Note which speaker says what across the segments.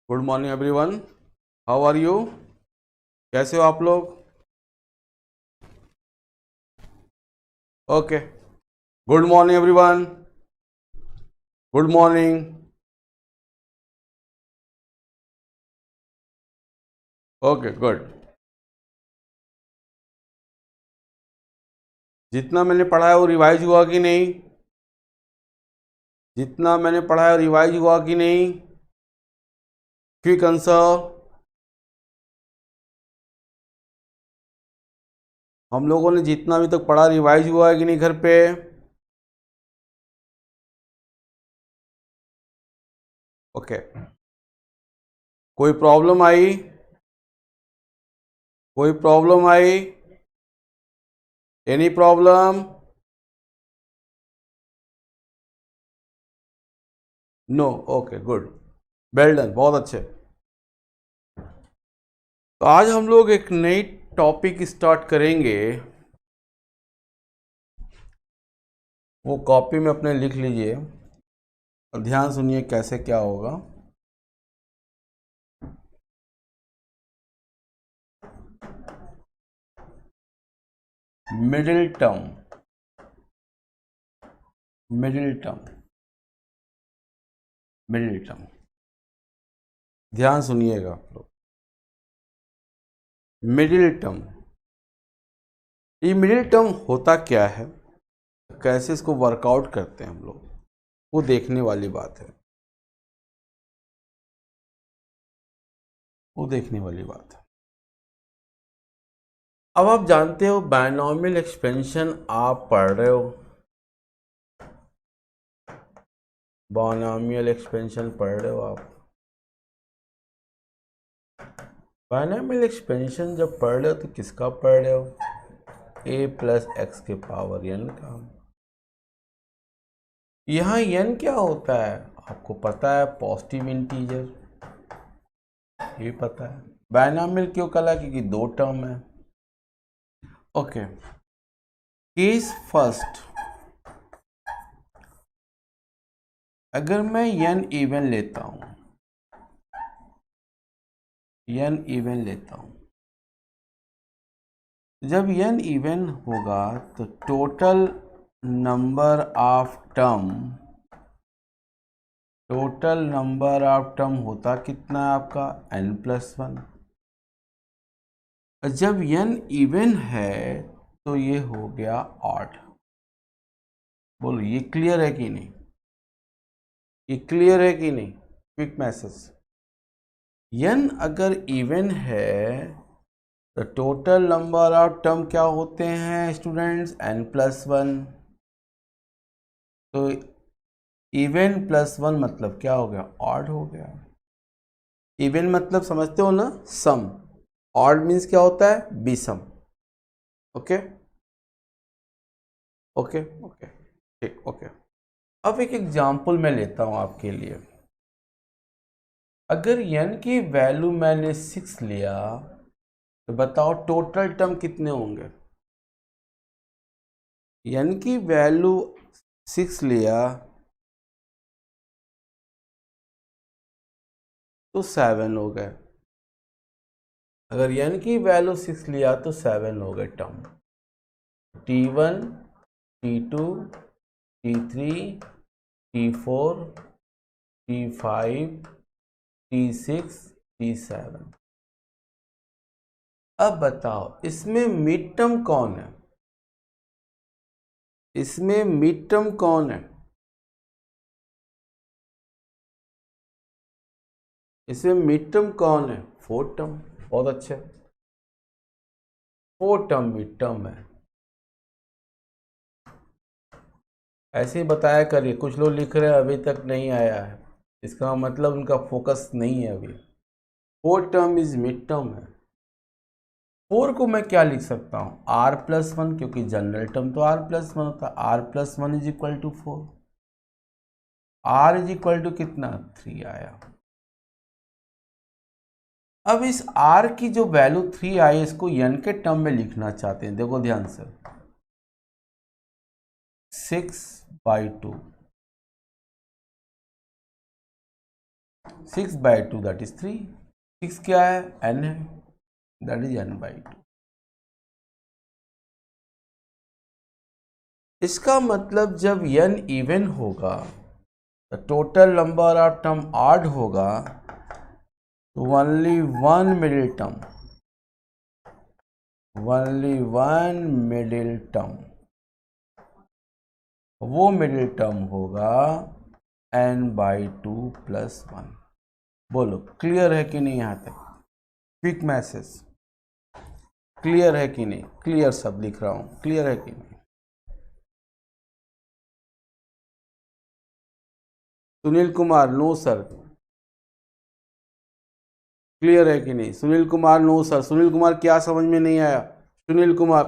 Speaker 1: Good morning everyone. How are you? कैसे हो आप लोग? Okay. Good morning everyone. Good morning. Okay good. जितना मैंने पढ़ा है वो रिवाइज हुआ कि नहीं? जितना मैंने पढ़ा है रिवाइज हुआ कि नहीं? Quick answer. हम लोगों ने जितना अभी तक पढ़ा रिवाइज हुआ है कि नहीं घर पे? ओके। कोई प्रॉब्लम आई? कोई प्रॉब्लम आई? Any problem? No. Okay good. Well done, बहुत अच्छे। तो आज हम लोग एक नई टॉपिक स्टार्ट करेंगे। वो कॉपी में अपने लिख लीजिए और ध्यान सुनिए कैसे क्या होगा। Middle term. Middle term. Middle term. ध्यान सुनिएगा आप लोग। Middle term. ये मिडिल टर्म होता क्या है, कैसे इसको वर्कआउट करते हैं हम लोग, वो देखने वाली बात है। वो देखने वाली बात है। अब आप जानते हो बायनॉमियल एक्सपेंशन आप पढ़ रहे हो। बायनॉमियल एक्सपेंशन पढ़ रहे हो आप। बायनॉमियल एक्सपेंशन जब पढ़ रहे हो तो किसका पढ़ रहे हो? a प्लस एक्स के पावर n का। यहाँ n क्या होता है आपको पता है? पॉजिटिव इंटीजर, ये पता है। बायनॉमियल क्यों कहला? क्योंकि दो टर्म है। ओके। केस फर्स्ट, अगर मैं n इवन लेता हूं, n इवन लेता हूं, जब n इवन होगा तो total number of term, total number of term होता कितना है आपका? n+1। जब n इवन है तो ये हो गया ऑड। बोलो ये क्लियर है कि नहीं? ये क्लियर है कि नहीं? Quick message. n अगर इवन है तो टोटल नंबर ऑफ टर्म क्या होते हैं स्टूडेंट्स? n+1। तो इवन +1 मतलब क्या हो गया? ऑड हो गया। इवन मतलब समझते हो ना? सम। ऑड मीन्स क्या होता है? विषम। ओके ओके ओके ठीक। ओके। अब एक एग्जांपल मैं लेता हूं आपके लिए। अगर n की वैल्यू मैंने 6 लिया तो बताओ टोटल टर्म कितने होंगे? n की वैल्यू 6 लिया तो 7 हो गए। अगर n की वैल्यू 6 लिया तो 7 हो गए term. t1, t2, t3, t4, t5, t6, t7। अब बताओ इसमें मिड टर्म कौन है? इसमें मिड टर्म कौन है? इसमें मिड टर्म कौन है? Fourth term. बहुत अच्छे। फोर्थ टर्म मिड टर्म है। ऐसे ही बताया करिए। कुछ लोग लिख रहे हैं अभी तक नहीं आया है, इसका मतलब उनका फोकस नहीं है अभी। Fourth term is mid term है। 4 को मैं क्या लिख सकता हूँ? r+1, क्योंकि जनरल टर्म तो r+1 होता है। r+1 is equal to 4। r is equal to कितना? 3 आया। अब इस r की जो वैल्यू 3 आई इसको n के टर्म में लिखना चाहते हैं। देखो ध्यान से, 6/2। 6/2 दैट इज 3। 6 क्या है? n है, दैट इज n/2। इसका मतलब जब n इवन होगा तो total number of term odd होगा, तो only one middle term, only one middle term, वो मिडिल टर्म होगा n/2 + 1। बोलो क्लियर है कि नहीं? यहाँ तक क्विक मैसेज क्लियर है कि नहीं? क्लियर सब लिख रहा हूँ, क्लियर है कि नहीं? Sunil Kumar no sir, clear है कि नहीं? Sunil Kumar no sir. सुनील कुमार क्या समझ में नहीं आया? सुनील कुमार,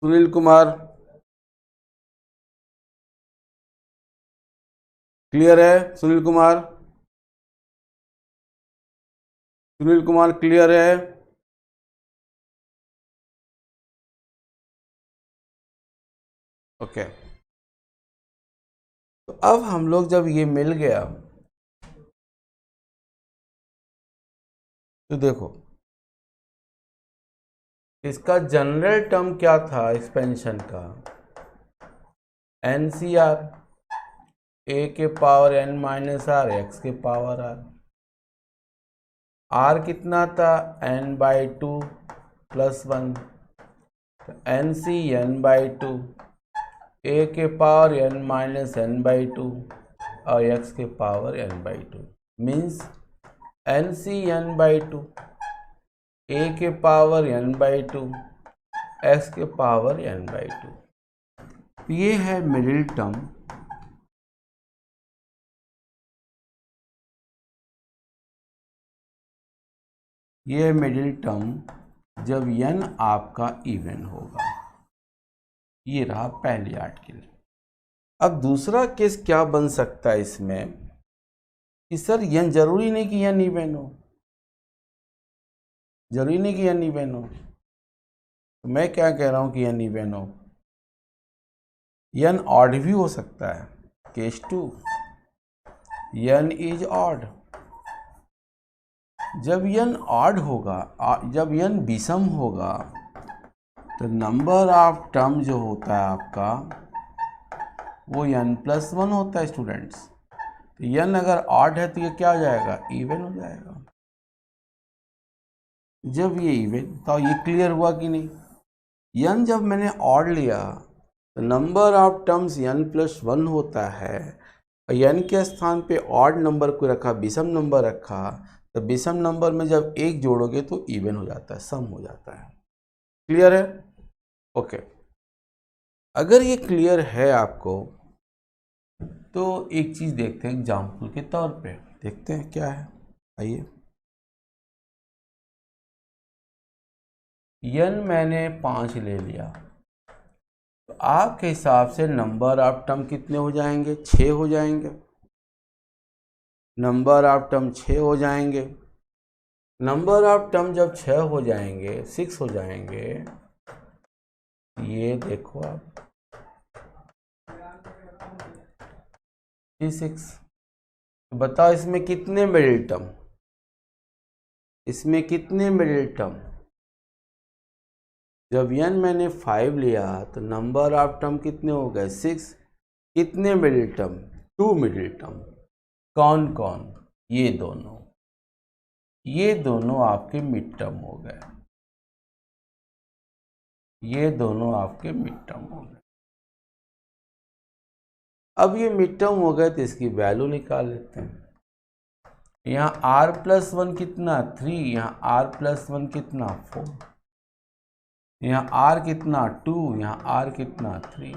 Speaker 1: सुनील कुमार क्लियर है? सुनील कुमार, सुनील कुमार क्लियर है? ओके। तो अब हम लोग जब ये मिल गया तो देखो इसका जनरल टर्म क्या था एक्सपेंशन का? NCR, a के पावर n-r, x के पावर r। r कितना था? n/2 + 1, तो NC n/2, a के पावर n-n/2 और x के power n/2 means NC n/2, a के पावर n/2, x के पावर n/2। ये है मिडिल टर्म, ये मिडिल टर्म जब n आपका इवन होगा। ये रहा पहली आर्टिकल। अब दूसरा केस क्या बन सकता है इसमें कि सर n जरूरी नहीं कि n इवन हो, जरूरी नहीं कि n इवन हो। तो मैं क्या कह रहा हूं कि n इवन हो, n ऑड भी हो सकता है। Case 2, n is odd. जब n ऑड होगा, जब n विषम होगा, तो नंबर ऑफ टर्म जो होता है आपका वो n+1 होता है स्टूडेंट्स। तो n अगर ऑड है तो ये क्या हो जाएगा? इवन हो जाएगा। जब ये इवन, तो ये क्लियर हुआ कि नहीं? n जब मैंने ऑड लिया तो नंबर ऑफ टर्म्स n+1 होता है, और n के स्थान पे ऑड नंबर को रखा, विषम नंबर रखा, तो विषम नंबर में जब एक जोड़ोगे तो इवन हो जाता है, सम हो जाता है। क्लियर है? ओके। अगर ये क्लियर है आपको तो एक चीज देखते हैं एग्जाम्पल के तौर पे, देखते हैं क्या है। आइए, n मैंने 5 ले लिया, तो आपके हिसाब से नंबर ऑफ टर्म कितने हो जाएंगे? 6 हो जाएंगे। नंबर ऑफ टर्म 6 हो जाएंगे। नंबर ऑफ टर्म जब 6 हो जाएंगे, 6 हो जाएंगे, ये देखो आप 6। बताओ इसमें कितने मिडिल टर्म? इसमें कितने मिडिल टर्म? जब n मैंने 5 लिया तो नंबर ऑफ टर्म कितने हो गए? 6। कितने मिडिल टर्म? 2 middle term. कौन कौन? ये दोनों, ये दोनों आपके मिड टर्म हो गए, ये दोनों आपके मिड टर्म हो गए। अब ये मिड टर्म हो गए तो इसकी वैल्यू निकाल लेते हैं। यहाँ r+1 कितना? 3। यहाँ r+1 कितना? 4। यहाँ r कितना? 2। यहाँ r कितना? 3।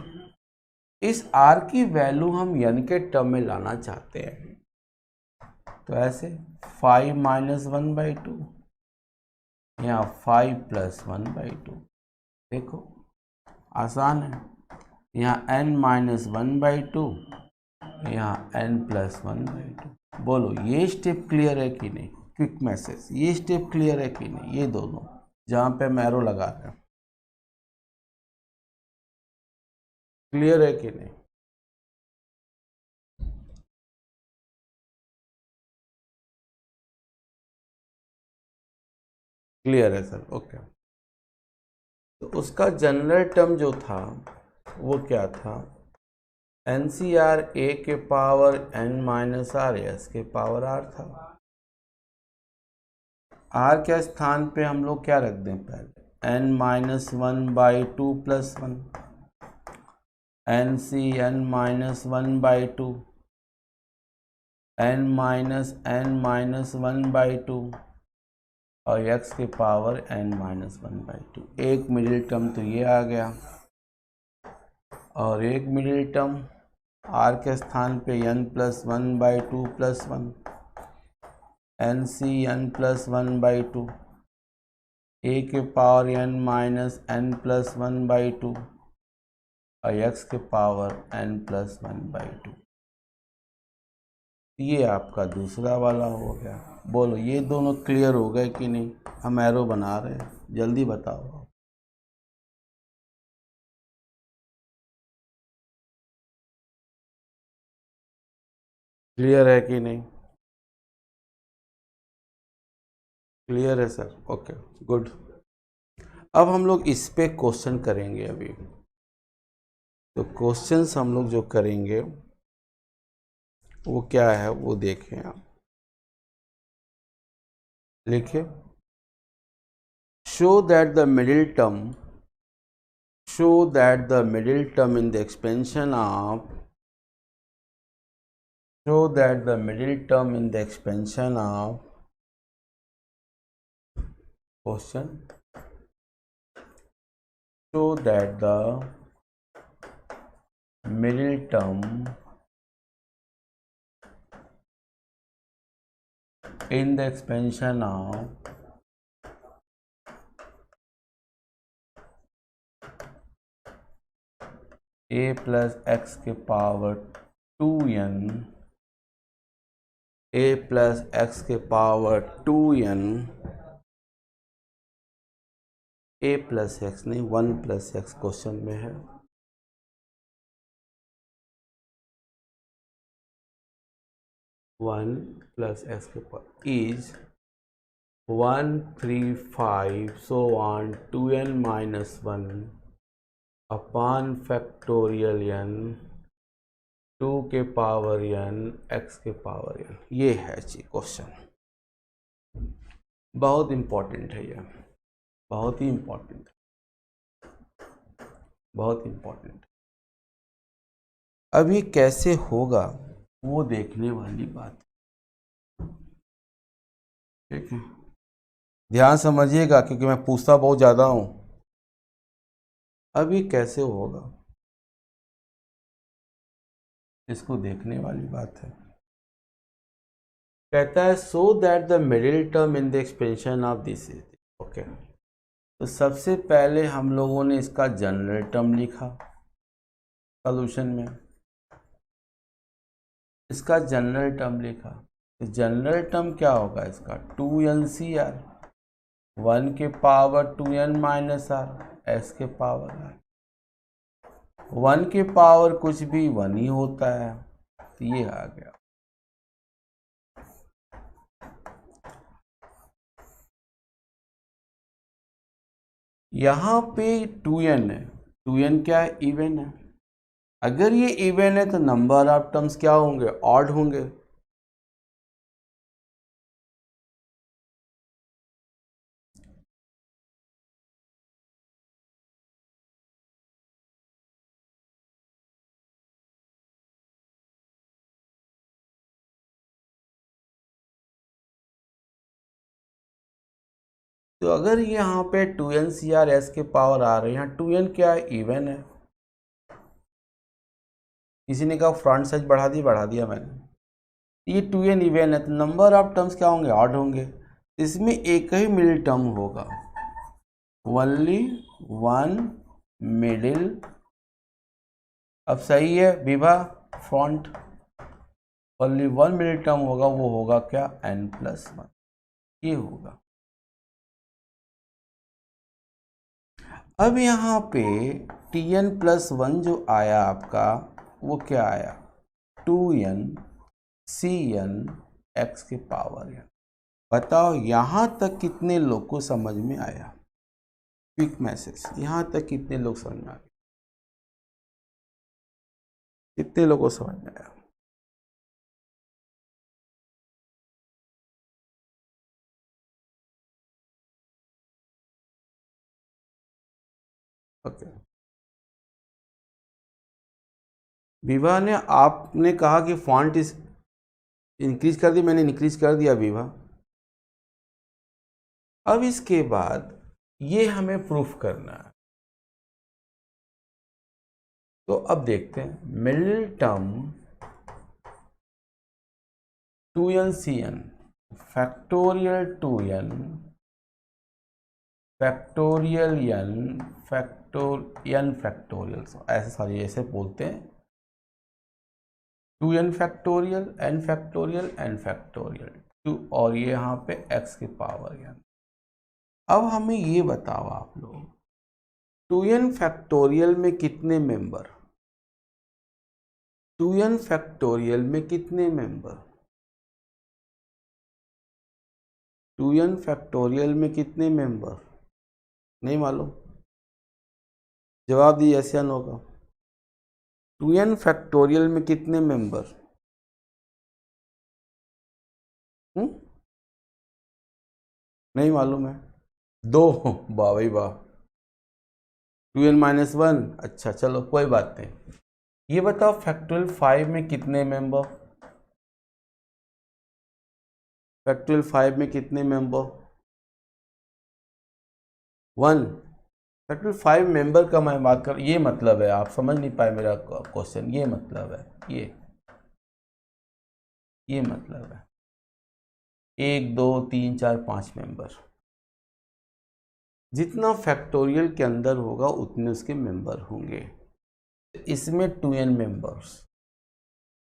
Speaker 1: इस r की वैल्यू हम n के टर्म में लाना चाहते हैं, तो ऐसे 5 - 1/2, यहाँ 5 + 1/2। देखो आसान है। यहाँ n - 1/2, यहाँ n + 1/2। बोलो ये स्टेप क्लियर है कि नहीं? क्विक मैसेज, ये स्टेप क्लियर है कि नहीं? ये दोनों जहाँ पे हम एरो लगा रहे हैं, क्लियर है कि नहीं? क्लियर है सर, ओके। तो उसका जनरल टर्म जो था वो क्या था, NCR a के power n minus R S के पावर r था। r के स्थान पे हम लोग क्या रख दें, पहले n minus 1/2 plus 1, n minus 1/2, n minus 1/2 और x के पावर n माइनस 1/2। एक मिडिल टर्म तो ये आ गया, और एक मिडिल टर्म r के स्थान पे n plus 1/2 plus 1, n plus 1/2, a के power n minus n plus 1/2 और x के पावर n प्लस 1/2। ये आपका दूसरा वाला हो गया। बोलो ये दोनों क्लियर हो गए कि नहीं? हम एरो बना रहे हैं, जल्दी बताओ। क्लियर है कि नहीं? क्लियर है सर, ओके गुड। अब हम लोग इस पे क्वेश्चन करेंगे अभी। तो क्वेश्चंस हम लोग जो करेंगे वो क्या है वो देखें आप, लिखिए। Show that the middle term in the expansion of question, show that the middle term in the expansion of a plus x के power 2n, a plus x के power 2n, a plus x नहीं 1 plus x question में है। One plus X के power is 1 3 5 so on 2n minus 1 upon factorial n 2 के power n x के power n। ये है जी क्वेश्चन, बहुत इम्पोर्टेंट है ये, बहुत ही इम्पोर्टेंट, बहुत इम्पोर्टेंट। अब ये कैसे होगा वो देखने वाली बात, ठीक है? ध्यान समझिएगा क्योंकि मैं पूछता बहुत ज़्यादा हूँ। अब ये कैसे होगा इसको देखने वाली बात है। कहता है so that the middle term in the expansion of this is, okay. तो सबसे पहले हम लोगों ने इसका जनरल टर्म लिखा सॉल्यूशन में, इसका जनरल टर्म लिखा। तो जनरल टर्म क्या होगा इसका, 2NCR 1 के power 2n minus R S के पावर आर। 1 के पावर कुछ भी 1 ही होता है, तो ये आ गया। यहाँ पे 2n है, 2n क्या है, इवन है। अगर ये इवन है तो नंबर ऑफ टर्म्स क्या होंगे, ऑड होंगे। तो अगर यहाँ पे 2NCR एस के पावर आ रहे हैं, यहाँ 2n क्या है, इवन है। किसी ने कहा फ्रंट साइज बढ़ा दिया मैंने। ये 2n इवन है तो नंबर ऑफ टर्म्स क्या होंगे, ऑड होंगे। इसमें एक ही मिडिल टर्म होगा, ओनली वन मिडिल। अब सही है Vibha front, only one middle term होगा, वो होगा क्या, n+1, ये होगा। अब यहाँ पे Tn+1 जो आया आपका वो क्या आया, 2n Cn x के पावर n। बताओ यहाँ तक कितने लोग को समझ में आया? क्विक मैसेज, यहाँ तक कितने लोग समझ में आ गए? कितने लोगों को समझ में आया? ओके, विभा ने, आपने कहा कि फॉन्ट इस इंक्रीज कर दी, मैंने इंक्रीज कर दिया विभा। अब इसके बाद ये हमें प्रूफ करना है, तो अब देखते हैं। Middle term 2n cn factorial 2n factorial n factorial, ऐसे सारी ऐसे बोलते हैं, 2n factorial n factorial n factorial 2, और ये यहाँ पे x की पावर n। अब हमें ये बताओ आप लोग, 2n फैक्टोरियल में कितने मेंबर? 2n फैक्टोरियल में कितने मेंबर? 2n फैक्टोरियल में कितने मेंबर? नहीं मालूम? जवाब दिए यस या नो का। 2n फैक्टोरियल में कितने मेंबर? नहीं मालूम है? 2। वाह भाई वाह। 2n-1, अच्छा चलो कोई बात नहीं। ये बताओ फैक्टोरियल 5 में कितने मेंबर? फैक्टोरियल 5 में कितने मेंबर? 1। फैक्टोरियल 5 मेंबर का मैं बात कर, ये मतलब है, आप समझ नहीं पाए मेरा क्वेश्चन, ये मतलब है, ये मतलब है 1 2 3 4 5 मेंबर। जितना फैक्टोरियल के अंदर होगा उतने उसके मेंबर होंगे। इसमें 2n मेंबर्स,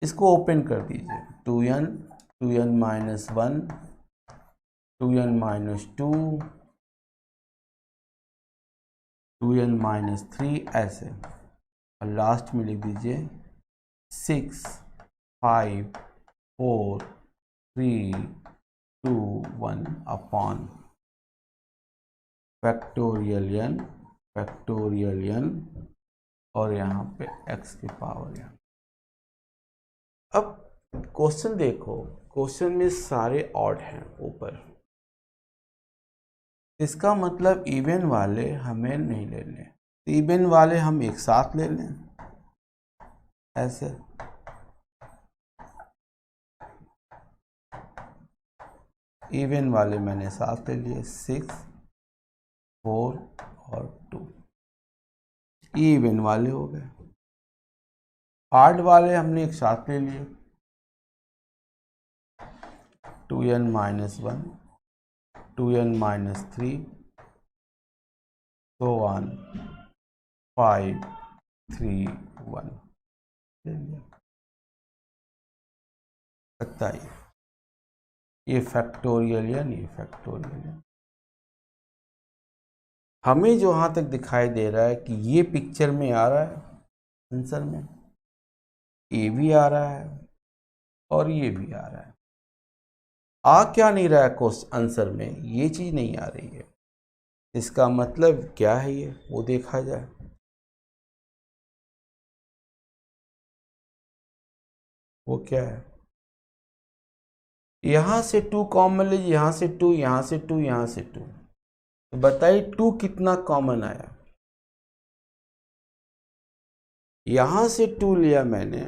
Speaker 1: इसको ओपन कर दीजिए। 2n 2n-1 2n-2 2n-3 ऐसे, और लास्ट में लिख दीजिए 6 5 4 3 2 1 अपॉन फैक्टोरियल n और यहाँ पे x की पावर n। अब क्वेश्चन देखो, क्वेश्चन में सारे ऑड हैं ऊपर, इसका मतलब इवन वाले हमें नहीं लेने, इवन वाले हम एक साथ ले लें ऐसे। इवन वाले मैंने साथ ले लिए 6 4 और 2, ये इवन वाले हो गए। ऑड वाले हमने एक साथ ले लिए, 2n-1 2n-3 so on 5 3 1 ले लिया। बताइए ये फैक्टोरियल या नहीं फैक्टोरियल? हमें जो यहाँ तक दिखाई दे रहा है कि ये पिक्चर में आ रहा है, आंसर में ए भी आ रहा है और ये भी आ रहा है। आ क्या नहीं रहा है क्वेश्चन आंसर में? ये चीज़ नहीं आ रही है। इसका मतलब क्या है ये वो देखा जाए। वो क्या है? यहाँ से 2 कॉमन लीजिए, यहाँ से 2, यहाँ से 2, यहाँ से 2, तो बताइए 2 कितना कॉमन आया? यहाँ से 2 लिया मैंने,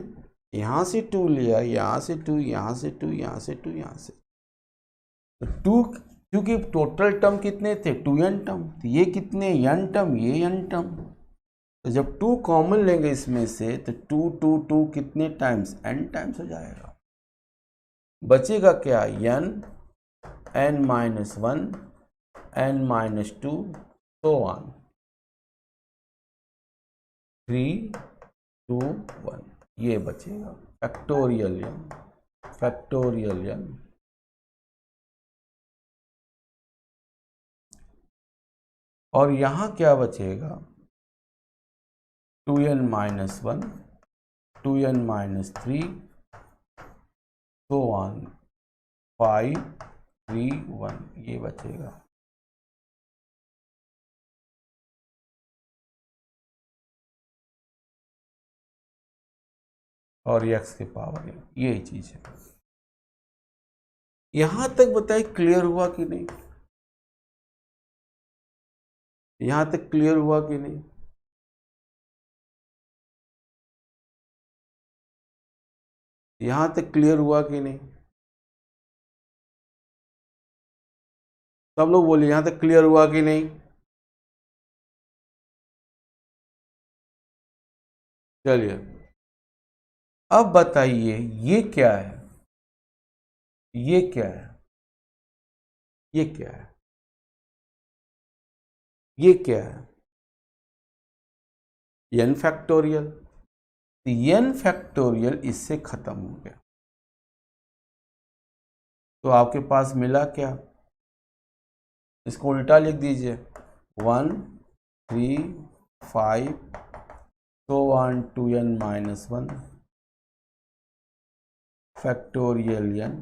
Speaker 1: यहाँ से 2 लिया, यहाँ से 2, यहाँ से 2, यहाँ से 2, यहाँ से 2, क्योंकि टोटल टर्म कितने थे? 2n टर्म, तो ये कितने n टर्म, ये n टर्म, तो जब 2 कॉमन लेंगे इसमें से तो 2 2 2 कितने टाइम्स? n टाइम्स हो जाएगा। बचेगा क्या? n-1 n-2 so on 3 2 1, ये बचेगा फैक्टोरियल n। और यहाँ क्या बचेगा? 2n-1 2n-3 so on 5 3 1 ये बचेगा। और x की पावर यही चीज है। यहां तक बताइए क्लियर हुआ कि नहीं? यहां तक क्लियर हुआ कि नहीं? यहां तक क्लियर हुआ कि नहीं? सब लोग बोलिए यहां तक क्लियर हुआ कि नहीं? चलिए अब बताइए ये क्या है? ये क्या है? ये क्या है? ये क्या है? n factorial. n फैक्टोरियल इससे खत्म हो गया, तो आपके पास मिला क्या? इसको उल्टा लिख दीजिए, 1 3 5 so on to n minus 1 factorial n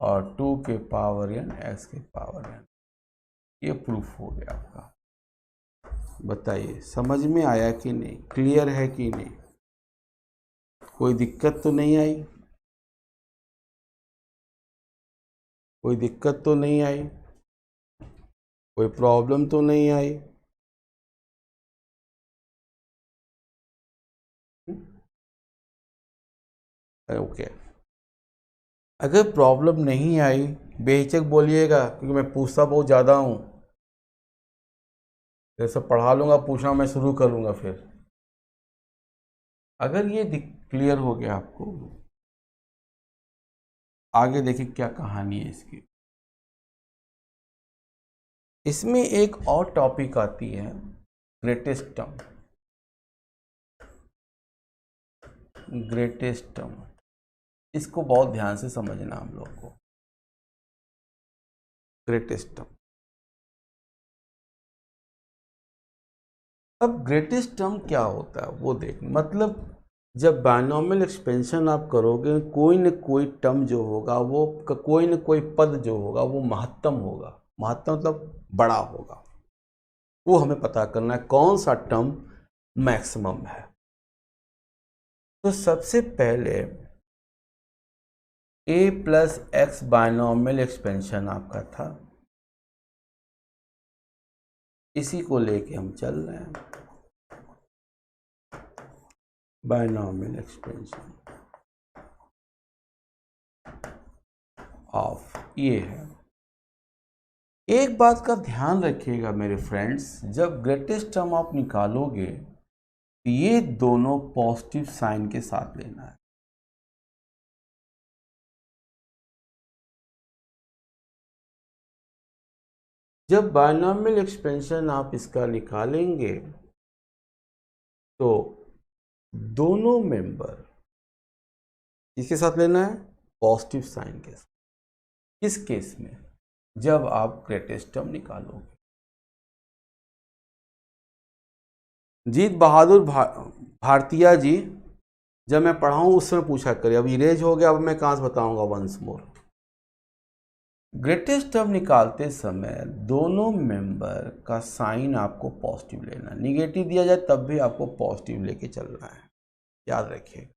Speaker 1: और 2 के पावर n x के पावर n। ये प्रूफ हो गया आपका। बताइए समझ में आया कि नहीं? क्लियर है कि नहीं? कोई दिक्कत तो नहीं आई? कोई दिक्कत तो नहीं आई? कोई प्रॉब्लम तो नहीं आई? ओके अगर प्रॉब्लम नहीं आई बेहिचक बोलिएगा, क्योंकि मैं पूछता बहुत ज़्यादा हूँ। जैसे पढ़ा लूँगा, पूछना मैं शुरू कर लूँगा फिर। अगर ये क्लियर हो गया आपको, आगे देखिए क्या कहानी है इसकी। इसमें एक और टॉपिक आती है, ग्रेटेस्ट टर्म। ग्रेटेस्ट टर्म, इसको बहुत ध्यान से समझना हम लोग को। ग्रेटेस्ट टर्म, अब ग्रेटेस्ट टर्म क्या होता है वो देख, मतलब जब बायनॉमियल एक्सपेंशन आप करोगे, कोई न कोई टर्म जो होगा वो, कोई न कोई पद जो होगा वो महत्तम होगा। महत्तम मतलब बड़ा होगा। वो हमें पता करना है कौन सा टर्म मैक्सिमम है। तो सबसे पहले a plus x binomial expansion आपका था, इसी को लेके हम चल रहे हैं। बायनॉमियल एक्सपेंशन ऑफ ये है। एक बात का ध्यान रखिएगा मेरे फ्रेंड्स, जब ग्रेटेस्ट टर्म आप निकालोगे तो ये दोनों पॉजिटिव साइन के साथ लेना है। जब बायनॉमियल एक्सपेंशन आप इसका निकालेंगे तो दोनों मेंबर किसके साथ लेना है? पॉजिटिव साइन के साथ। किस केस में? जब आप ग्रेटेस्ट टर्म निकालोगे। जीत बहादुर भारतीया जी, जब मैं पढ़ाऊँ उस समय पूछा करिए। अब इरेज हो गया, अब मैं कहाँ से बताऊंगा वंस मोर। ग्रेटेस्ट टर्म निकालते समय दोनों मेंबर का साइन आपको पॉजिटिव लेना है। निगेटिव दिया जाए तब भी आपको पॉजिटिव लेके चलना है, याद रखिए।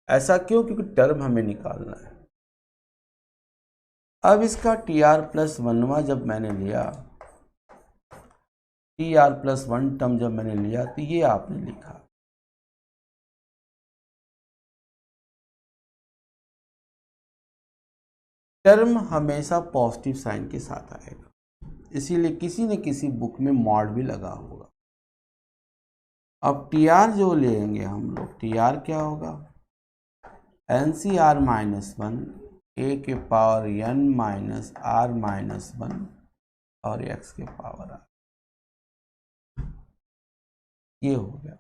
Speaker 1: ऐसा क्यों? क्योंकि टर्म हमें निकालना है। अब इसका टी आर प्लस वनवा जब मैंने लिया, T R plus one term जब मैंने लिया तो ये आपने लिखा। टर्म हमेशा पॉजिटिव साइन के साथ आएगा, इसीलिए किसी न किसी बुक में मॉड भी लगा होगा। अब टी आर जो लेंगे हम लोग, टी आर क्या होगा? N C R minus one A के power N minus R minus one और एक्स के पावर आर। ये हो गया।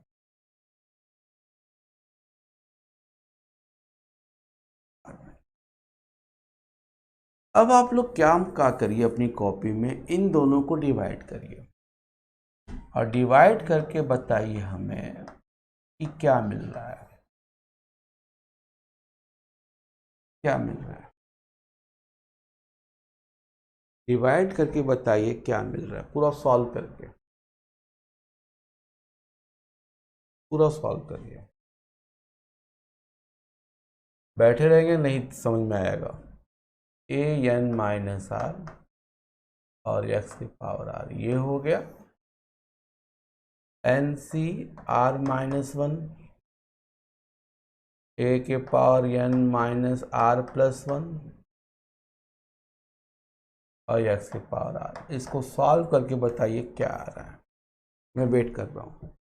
Speaker 1: अब आप लोग क्या करिए, अपनी कॉपी में इन दोनों को डिवाइड करिए और डिवाइड करके बताइए हमें कि क्या मिल रहा है। क्या मिल रहा है? डिवाइड करके बताइए क्या मिल रहा है, पूरा सॉल्व करके, पूरा सॉल्व करिए। बैठे रहेंगे नहीं समझ में आएगा। ए एन माइनस आर और एक्स की पावर आर, ये हो गया। N C R minus one, A के power N minus R plus one और एक्स की पावर आर। इसको सॉल्व करके बताइए क्या आ रहा है, मैं वेट कर रहा हूँ।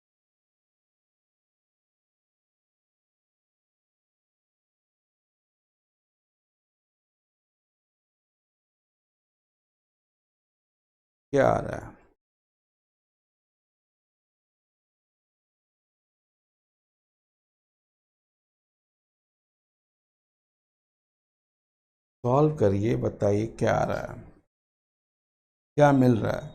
Speaker 1: क्या आ रहा है? सॉल्व करिए, बताइए क्या आ रहा है, क्या मिल रहा है।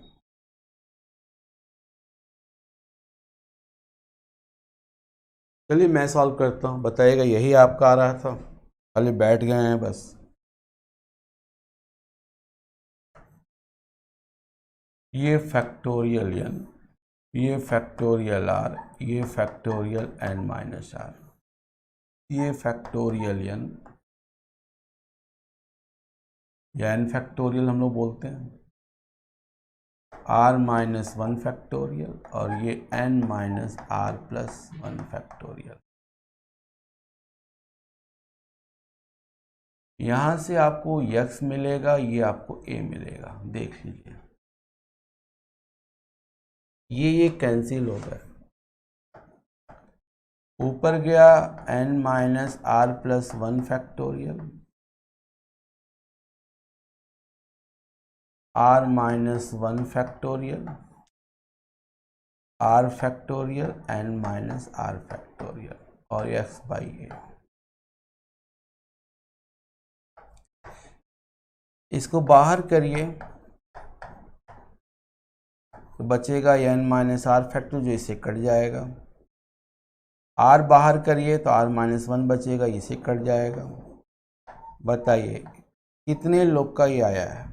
Speaker 1: चलिए मैं सॉल्व करता हूँ, बताइएगा। यही आपका आ रहा था, खाली बैठ गए हैं बस। ये फैक्टोरियल एन, ये फैक्टोरियल आर, ये फैक्टोरियल एन माइनस आर, ये फैक्टोरियल एन या एन फैक्टोरियल हम लोग बोलते हैं, आर माइनस वन फैक्टोरियल और ये N minus R plus one factorial. यहाँ से आपको यक्स मिलेगा, ये आपको ए मिलेगा, देख लीजिए। ये कैंसिल हो गया, ऊपर गया N minus R plus one factorial, R minus one factorial, R factorial, N minus R factorial और एक्स बाई ए। इसको बाहर करिए तो बचेगा एन माइनस आर फैक्टोरियल, जो इससे कट जाएगा। आर बाहर करिए तो आर माइनस वन बचेगा, इसे कट जाएगा। बताइए कितने लोग का ये आया है,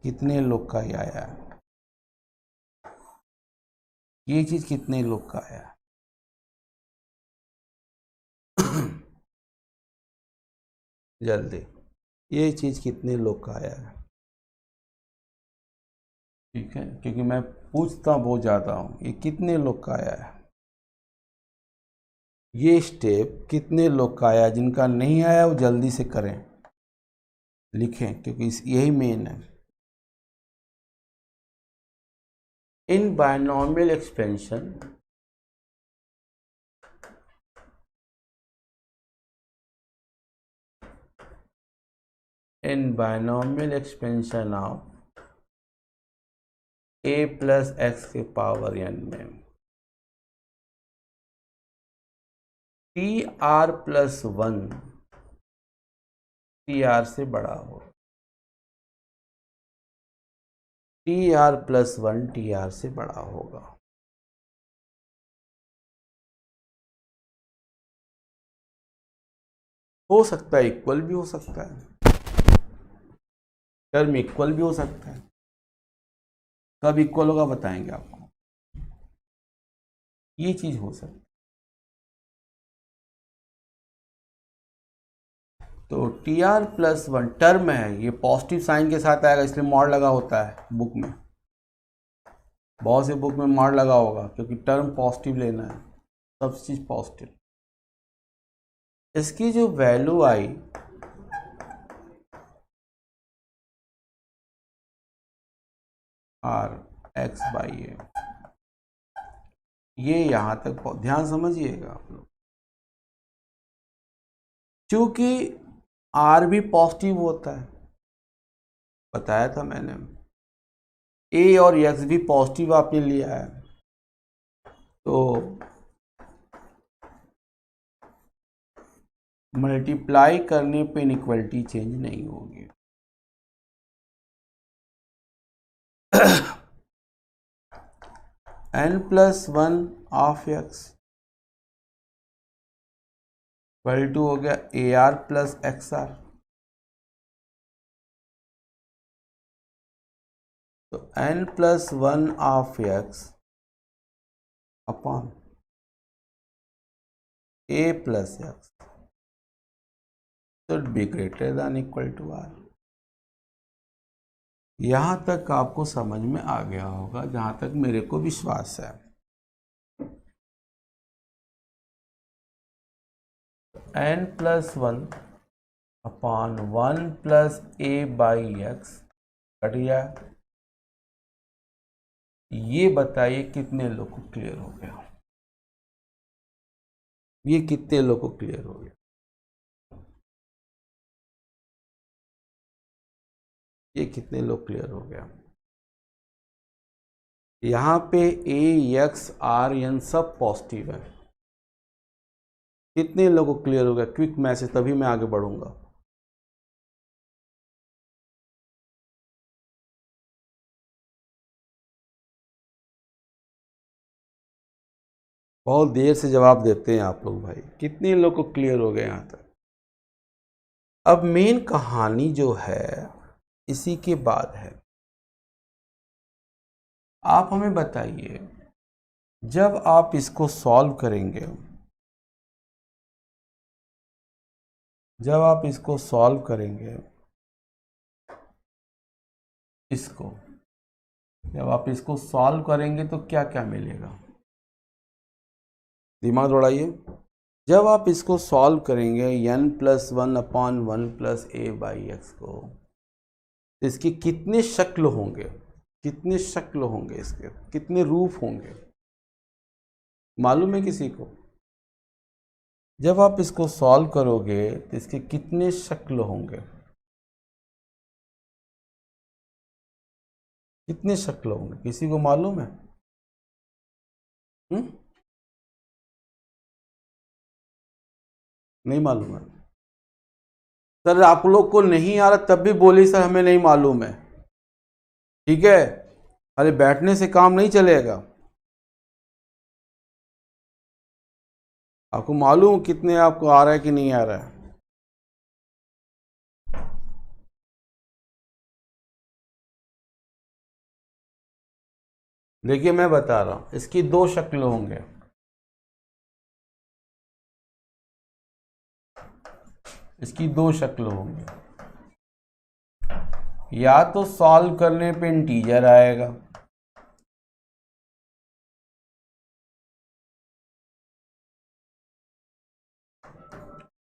Speaker 1: कितने लोग का ये आया है, ये चीज कितने लोग का आया है? जल्दी, ये चीज कितने लोग का आया है? ठीक है, क्योंकि मैं पूछता बहुत ज़्यादा हूँ। ये कितने लोग का आया है? ये स्टेप कितने लोग का आया? जिनका नहीं आया वो जल्दी से करें, लिखें, क्योंकि यही मेन है। In binomial expansion of A plus X के पावर एन में T R plus one T R से बड़ा हो, T R plus one T R से बड़ा होगा। हो सकता है इक्वल भी हो सकता है, टर्म इक्वल भी हो सकता है। कब इक्वल होगा बताएंगे आपको, ये चीज हो सकती है। तो T R plus one term है, ये पॉजिटिव साइन के साथ आएगा, इसलिए मॉड लगा होता है बुक में। बहुत से बुक में मॉड लगा होगा, क्योंकि टर्म पॉजिटिव लेना है, सब चीज पॉजिटिव। इसकी जो वैल्यू आई आर एक्स बाई ए, ये यहां तक ध्यान समझिएगा आप लोग। क्योंकि आर भी पॉजिटिव होता है, बताया था मैंने। ए और एक्स भी पॉजिटिव आपने लिया है, तो मल्टीप्लाई करने पे इनइक्वलिटी चेंज नहीं होगी। N plus one of X equal to हो गया A R plus X R. तो n+1 ऑफ x upon a+x should be greater than equal to r। यहां तक आपको समझ में आ गया होगा, जहां तक मेरे को विश्वास है। n+1 अपॉन 1 + a/x कट गया। ये बताइए कितने लोग को क्लियर हो गया? ये कितने लोग को क्लियर हो गया? ये कितने लोग क्लियर हो गया? यहाँ पे a, x, r, n सब पॉजिटिव है। कितने लोगों को क्लियर हो गया? क्विक मैसेज, तभी मैं आगे बढ़ूंगा। बहुत देर से जवाब देते हैं आप लोग भाई। कितने लोग को क्लियर हो गया यहाँ तक? अब मेन कहानी जो है इसी के बाद है। आप हमें बताइए, जब आप इसको सॉल्व करेंगे, जब आप इसको सॉल्व करेंगे, इसको जब आप इसको सॉल्व करेंगे तो क्या क्या मिलेगा? दिमाग दौड़ाइए। जब आप इसको सॉल्व करेंगे n+1 अपॉन 1 + a/x को, तो इसकी कितने शक्ल होंगे? कितने शक्ल होंगे इसके? कितने रूप होंगे? मालूम है किसी को? जब आप इसको सॉल्व करोगे तो इसके कितने शक्ल होंगे? कितने शक्ल होंगे? किसी को मालूम है? नहीं मालूम है? सर आप लोग को नहीं आ रहा तब भी बोलिए सर हमें नहीं मालूम है। ठीक है, अरे बैठने से काम नहीं चलेगा। आपको मालूम कितने आपको आ रहा है कि नहीं आ रहा है? देखिए मैं बता रहा हूं, इसकी दो शक्ल होंगे। इसकी दो शक्ल होंगे। या तो सॉल्व करने पे इंटीजर आएगा,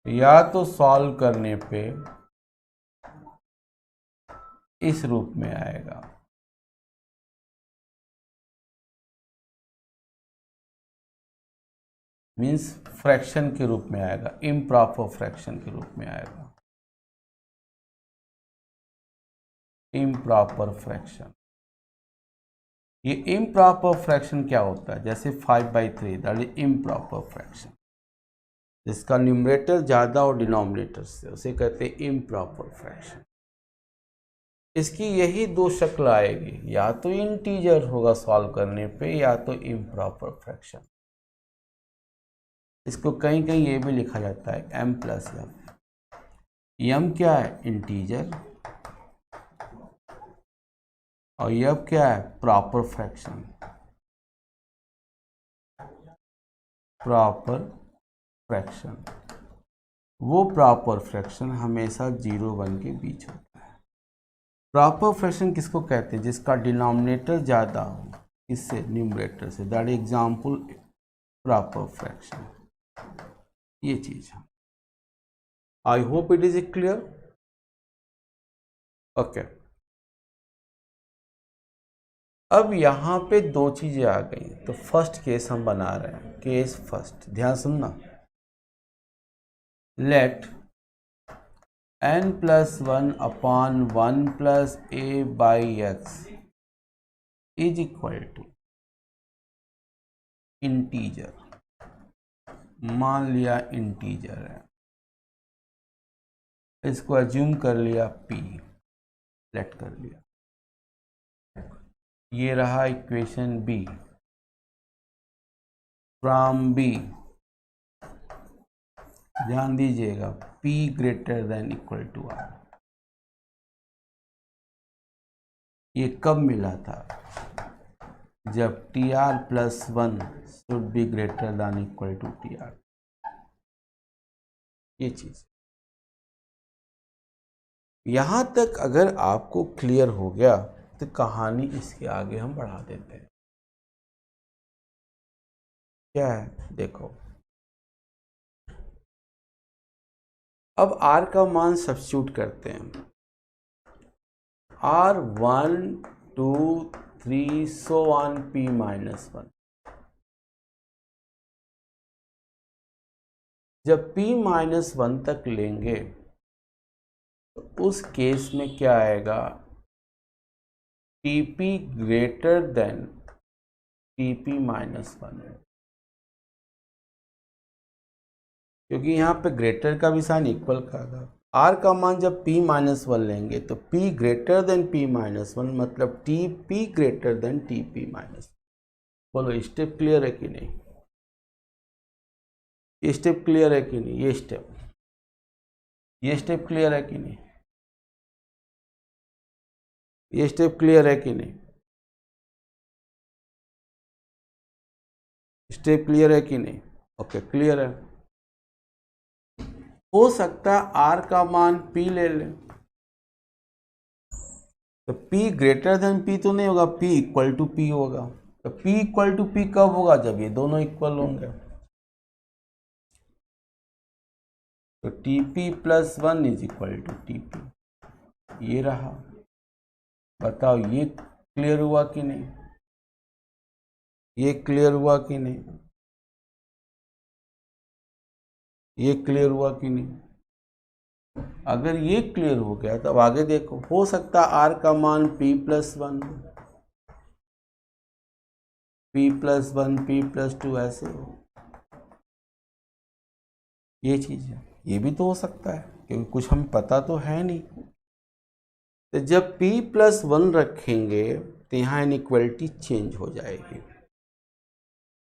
Speaker 1: या तो सॉल्व करने पे इस रूप में आएगा। मीन्स फ्रैक्शन के रूप में आएगा, इम्प्रॉपर फ्रैक्शन के रूप में आएगा। Improper fraction. ये इम्प्रॉपर फ्रैक्शन क्या होता है? जैसे 5/3 दैट इज इम्प्रॉपर फ्रैक्शन, जिसका न्यूमरेटर ज़्यादा और डिनोमिनेटर से, उसे कहते हैं इम्प्रॉपर फ्रैक्शन। इसकी यही दो शक्ल आएगी, या तो इंटीजर होगा सॉल्व करने पे, या तो इम्प्रॉपर फ्रैक्शन। इसको कहीं कहीं ये भी लिखा जाता है m+m। m क्या है? इंटीजर। और यह क्या है? Proper fraction. प्रॉपर फ्रैक्शन, वो प्रॉपर फ्रैक्शन हमेशा 0-1 के बीच होता है। प्रॉपर फ्रैक्शन किसको कहते हैं? जिसका डिनोमिनेटर ज़्यादा हो किससे? न्यूमरेटर से। That example proper fraction. ये चीज़ है। I hope it is clear. Okay, अब यहाँ पे दो चीज़ें आ गई। तो फर्स्ट केस हम बना रहे हैं, केस फर्स्ट, ध्यान सुनना। Let n+1 upon 1 + a/x is equal to integer. मान लिया इंटीजर है, इसको अज्यूम कर लिया p, लेट कर लिया। ये रहा इक्वेशन b। फ्रॉम b ध्यान दीजिएगा p > r। ये कब मिला था? जब Tr+1 should be greater than equal to Tr। ये चीज यहां तक अगर आपको क्लियर हो गया तो कहानी इसके आगे हम बढ़ा देते हैं। क्या है देखो, अब R का मान सब्स्टिट्यूट करते हैं। R 1 2 3 so on P-1। जब P-1 तक लेंगे तो उस केस में क्या आएगा? TP ग्रेटर देन TP-1, क्योंकि यहाँ पे ग्रेटर का भी साइन इक्वल का था। R का मान जब P-1 लेंगे तो P ग्रेटर देन P-1 मतलब TP ग्रेटर देन TP-1। बोलो स्टेप क्लियर है कि नहीं? ये स्टेप क्लियर है कि नहीं? ये स्टेप क्लियर है कि नहीं? ये स्टेप क्लियर है कि नहीं? स्टेप क्लियर है कि नहीं? ओके क्लियर है। हो सकता है R का मान P ले लें, तो P ग्रेटर देन P तो नहीं होगा, P इक्वल टू P होगा। तो P इक्वल टू P कब होगा? जब ये दोनों इक्वल होंगे। तो TP+1 is equal to TP। ये रहा। बताओ ये क्लियर हुआ कि नहीं? ये क्लियर हुआ कि नहीं? ये क्लियर हुआ कि नहीं? अगर ये क्लियर हो गया तो अब आगे देखो, हो सकता है R का मान P+1 P+1 P+2 ऐसे हो। ये चीज है, ये भी तो हो सकता है क्योंकि कुछ हमें पता तो है नहीं। तो जब P+1 रखेंगे तो यहाँ इनइक्वलिटी चेंज हो जाएगी।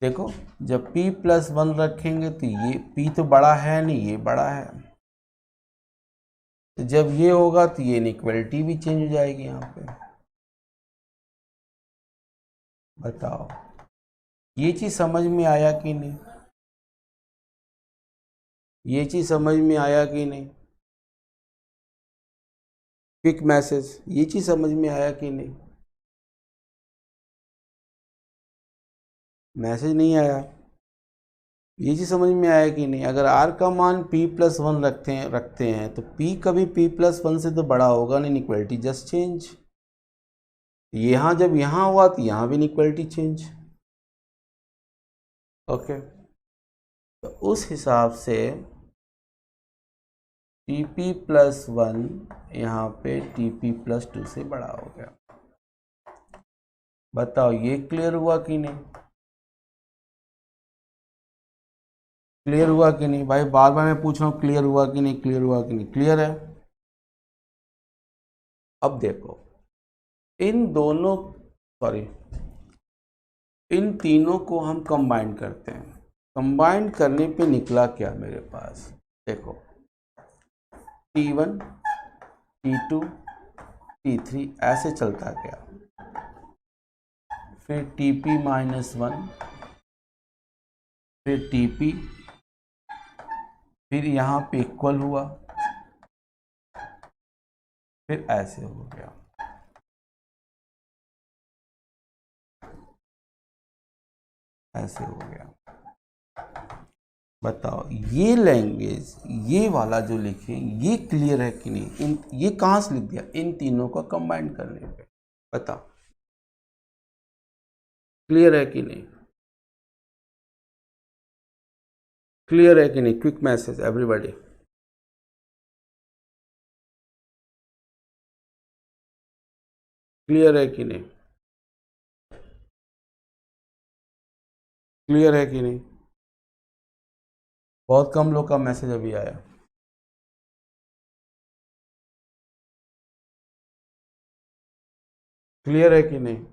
Speaker 1: देखो जब P+1 रखेंगे तो ये P तो बड़ा है नहीं, ये बड़ा है, तो जब ये होगा तो ये इनइक्वलिटी भी चेंज हो जाएगी यहाँ पे। बताओ ये चीज समझ में आया कि नहीं? ये चीज समझ में आया कि नहीं? क्विक मैसेज, ये चीज समझ में आया कि नहीं? मैसेज नहीं आया? ये चीज समझ में आया कि नहीं? अगर R का मान P+1 रखते हैं तो P कभी P+1 से तो बड़ा होगा नहीं, इक्वलिटी जस्ट चेंज। यहाँ जब यहाँ हुआ तो यहाँ भी इक्वलिटी चेंज। ओके, तो उस हिसाब से TP+1 यहाँ पे TP+2 से बड़ा हो गया। बताओ ये क्लियर हुआ कि नहीं? क्लियर हुआ कि नहीं भाई? बार बार मैं पूछ रहा हूँ क्लियर हुआ कि नहीं, क्लियर हुआ कि नहीं? क्लियर है। अब देखो इन दोनों इन तीनों को हम कंबाइन करते हैं। कंबाइन करने पे निकला क्या मेरे पास? देखो T1 T2 T3 ऐसे चलता गया, फिर TP-1, फिर TP, फिर यहाँ पे इक्वल हुआ, फिर ऐसे हो गया। ऐसे हो गया। बताओ ये लैंग्वेज, ये वाला जो लिखे, ये क्लियर है कि नहीं? ये कहाँ से लिख दिया? इन तीनों को कंबाइन करने पे। बताओ क्लियर है कि नहीं? क्लियर है कि नहीं? Quick message everybody. क्लियर है कि नहीं? क्लियर है कि नहीं? बहुत कम लोग का मैसेज अभी आया। क्लियर है कि नहीं?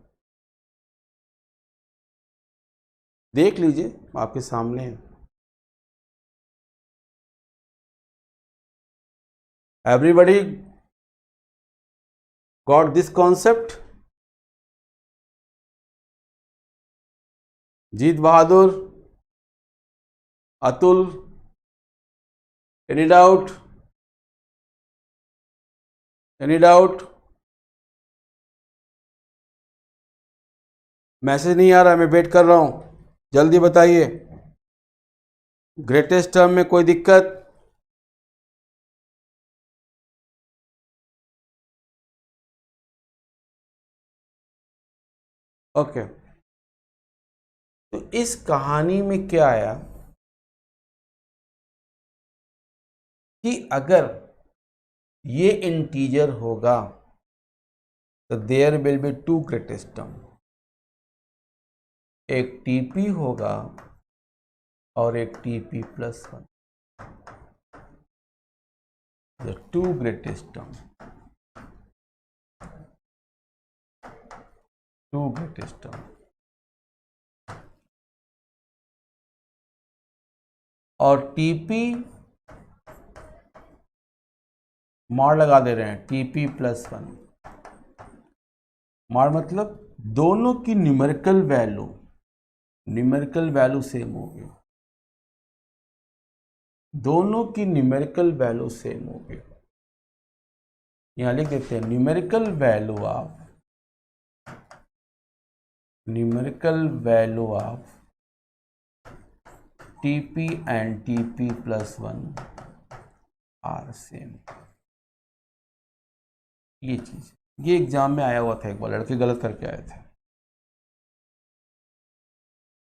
Speaker 1: देख लीजिए आपके सामने है। Everybody got this concept? Jeet Bahadur, Atul, any doubt? Any doubt? Message नहीं आ रहा, मैं वेट कर रहा हूं, जल्दी बताइए। ग्रेटेस्ट टर्म में कोई दिक्कत? ओके, तो इस कहानी में क्या आया कि अगर ये इंटीजर होगा तो there will be two greatest term, एक टीपी होगा और एक TP plus one, the two greatest term, two greatest term. और टीपी मॉड लगा दे रहे हैं, टीपी प्लस वन, मॉड मतलब दोनों की न्यूमेरिकल वैल्यू सेम होगी, दोनों की न्यूमेरिकल वैल्यू सेम होगी। यहां लिख देते हैं numerical value of TP and TP plus one are same. ये चीज, ये एग्जाम में आया हुआ था, एक बार लड़के गलत करके आए थे।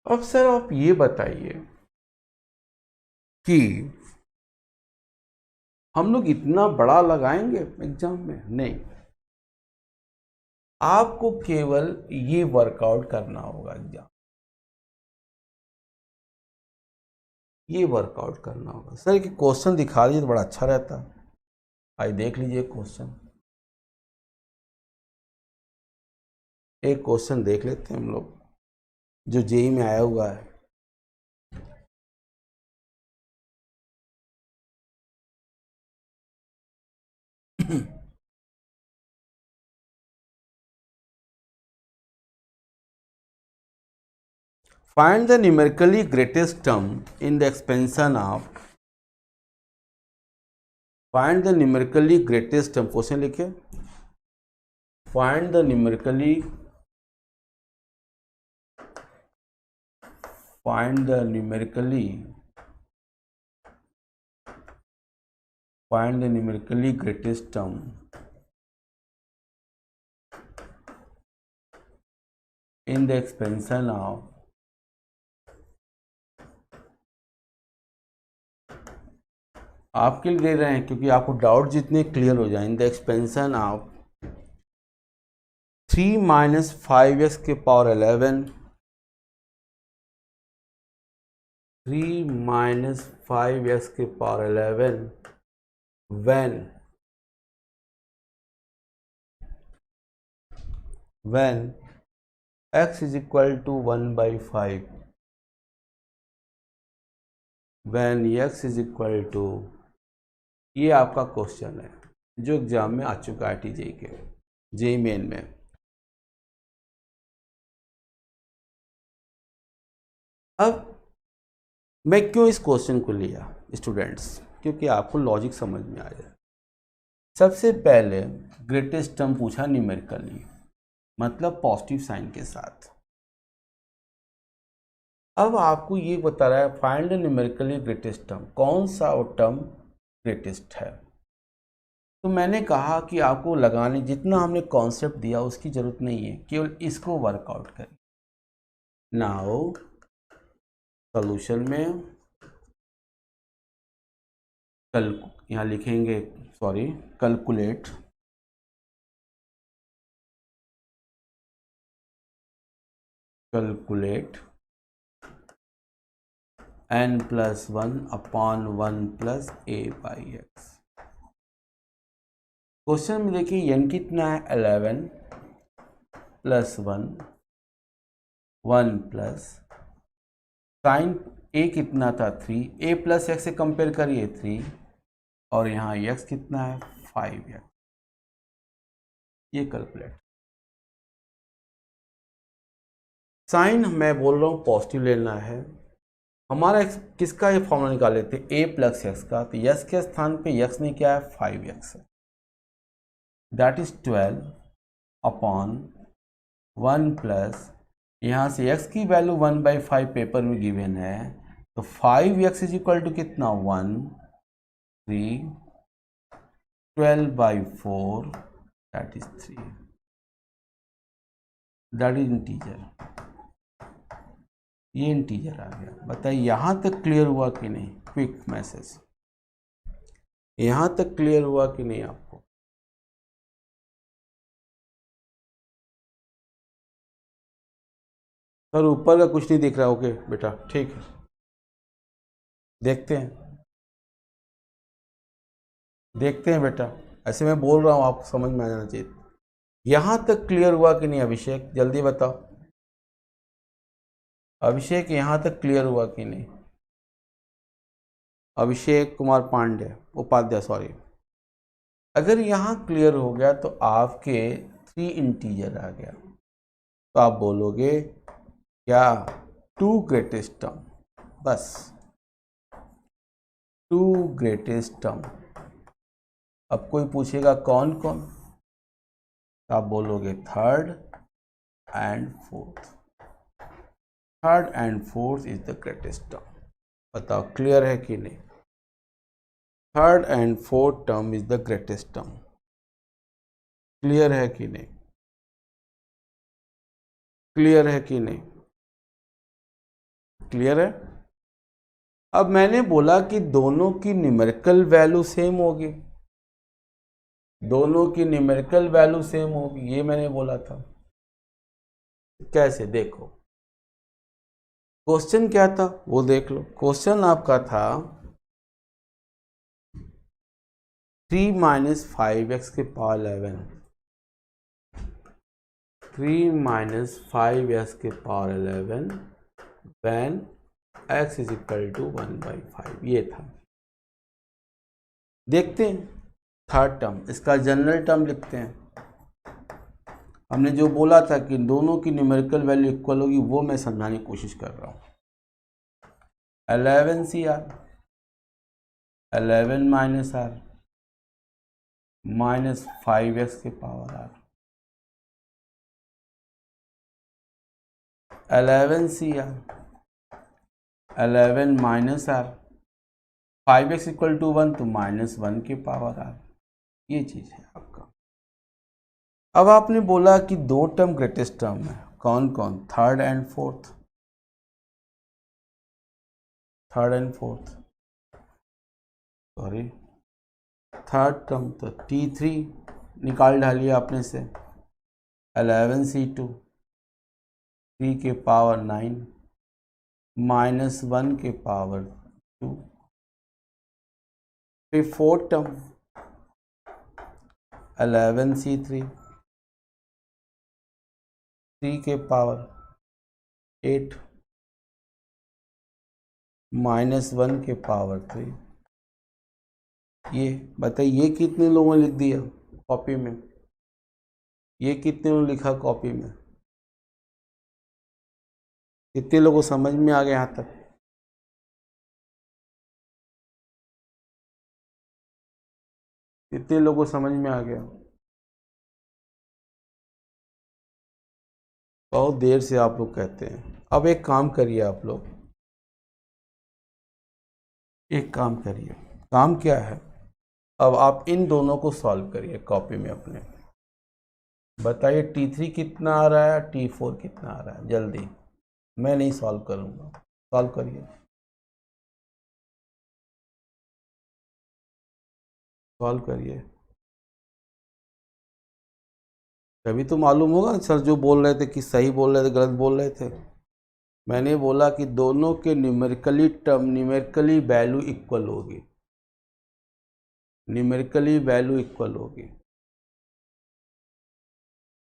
Speaker 1: अब सर आप ये बताइए कि हम लोग इतना बड़ा लगाएंगे एग्जाम में? नहीं, आपको केवल ये वर्कआउट करना होगा एग्जाम, ये वर्कआउट करना होगा। सर कि क्वेश्चन दिखा दीजिए तो बड़ा अच्छा रहता। आइए देख लीजिए क्वेश्चन, एक क्वेश्चन देख लेते हैं हम लोग जो जेई में आया हुआ है। Find the numerically greatest term in the expansion of, find the numerically greatest term, question लिखिए, find the numerically greatest term in the expansion of आपके लिए दे रहे हैं क्योंकि आपको डाउट जितने क्लियर हो जाए। In the expansion of 3 minus 5x के पावर 11, 3 माइनस 5x के power 11 when x is equal to 1/5, when x is equal to, ये आपका क्वेश्चन है जो एग्जाम में आ चुका है टीजे के, जेई मेन में। अब मैं क्यों इस क्वेश्चन को लिया स्टूडेंट्स, क्योंकि आपको लॉजिक समझ में आ जाए। सबसे पहले ग्रेटेस्ट टर्म पूछा न्यूमेरिकली, मतलब पॉजिटिव साइन के साथ। अब आपको ये बता रहा है फाइंड न्यूमेरिकली ग्रेटेस्ट टर्म, कौन सा वो टर्म ग्रेटेस्ट है। तो मैंने कहा कि आपको लगाने जितना हमने कॉन्सेप्ट दिया उसकी ज़रूरत नहीं है, केवल इसको वर्कआउट करें। नाउ सॉल्यूशन में कल यहाँ लिखेंगे, sorry, calculate n+1/1 + a/x। Question में देखिए n कितना है 11 + 1 1 प्लस साइन a कितना था 3, a + x से कंपेयर करिए 3, और यहाँ x कितना है 5x। ये कैलकुलेट साइन मैं बोल रहा हूँ पॉजिटिव लेना है। हमारा किसका ये फॉर्मूला निकाल लेते हैं, a प्लस एक्स का। तो यस के स्थान पे यक्स ने क्या है, 5x है। दैट इज 12 अपॉन 1 प्लस, यहाँ से x की वैल्यू 1/5 पेपर में गिवन है, तो 5x इज इक्वल टू कितना, 1, 3, 12/4 that is 3, that is integer. ये इंटीजर आ गया। बताइए यहाँ तक क्लियर हुआ कि नहीं, क्विक मैसेज, यहाँ तक क्लियर हुआ कि नहीं आपको? सर ऊपर का कुछ नहीं दिख रहा, ओके बेटा ठीक है, देखते हैं बेटा, ऐसे मैं बोल रहा हूँ आपको समझ में आ जाना चाहिए। यहाँ तक क्लियर हुआ कि नहीं अभिषेक, जल्दी बताओ अभिषेक, यहाँ तक क्लियर हुआ कि नहीं? अभिषेक कुमार पांडे उपाध्याय, सॉरी। अगर यहाँ क्लियर हो गया तो आपके 3 इंटीजर आ गया, तो आप बोलोगे क्या, 2 ग्रेटेस्ट टर्म, बस 2 ग्रेटेस्ट टर्म। अब कोई पूछेगा कौन कौन, तो आप बोलोगे third and fourth, third and fourth is the greatest term. बताओ क्लियर है कि नहीं? Third and fourth term is the greatest term, clear है कि नहीं? क्लियर है कि नहीं? क्लियर है। अब मैंने बोला कि दोनों की न्यूमेरिकल वैल्यू सेम होगी, दोनों की न्यूमेरिकल वैल्यू सेम होगी, ये मैंने बोला था। कैसे, देखो क्वेश्चन क्या था वो देख लो। क्वेश्चन आपका था 3 - 5x के पावर 11, 3 - 5x के power 11 when x is equal to 1/5, ये था। देखते हैं थर्ड टर्म, इसका जनरल टर्म लिखते हैं। हमने जो बोला था कि दोनों की न्यूमेरिकल वैल्यू इक्वल होगी, वो मैं समझाने की कोशिश कर रहा हूँ। 11CR 11 - R माइनस 5x के power R, 11CR 11 - R, 5x equal to 1 तो -1 के पावर R, ये चीज़ है आपका। अब आपने बोला कि 2 टर्म ग्रेटेस्ट टर्म है, कौन कौन, third and fourth, third and fourth, sorry third term तो T3 निकाल डालिए आपने से, 11C2 3 के पावर 9 -1 के पावर 2, फिर फोर्थ टर्म 11C3 3 के पावर 8 -1 के पावर 3। ये बताइए ये कितने लोगों ने लिख दिया कॉपी में, ये कितने लोगों ने लिखा कॉपी में, कितने लोगों को समझ में आ गया यहाँ तक? कितने लोगों को समझ में आ गया? बहुत देर से आप लोग कहते हैं। अब एक काम करिए आप लोग, एक काम करिए, काम क्या है, अब आप इन दोनों को सॉल्व करिए कॉपी में अपने। बताइए T3 कितना आ रहा है, T4 कितना आ रहा है, जल्दी, मैं नहीं सॉल्व करूँगा, सॉल्व करिए, सॉल्व करिए, तभी तो मालूम होगा सर जो बोल रहे थे कि सही बोल रहे थे गलत बोल रहे थे। मैंने बोला कि दोनों के numerically term, numerically value equal होगी, न्यूमेरिकली वैल्यू इक्वल होगी,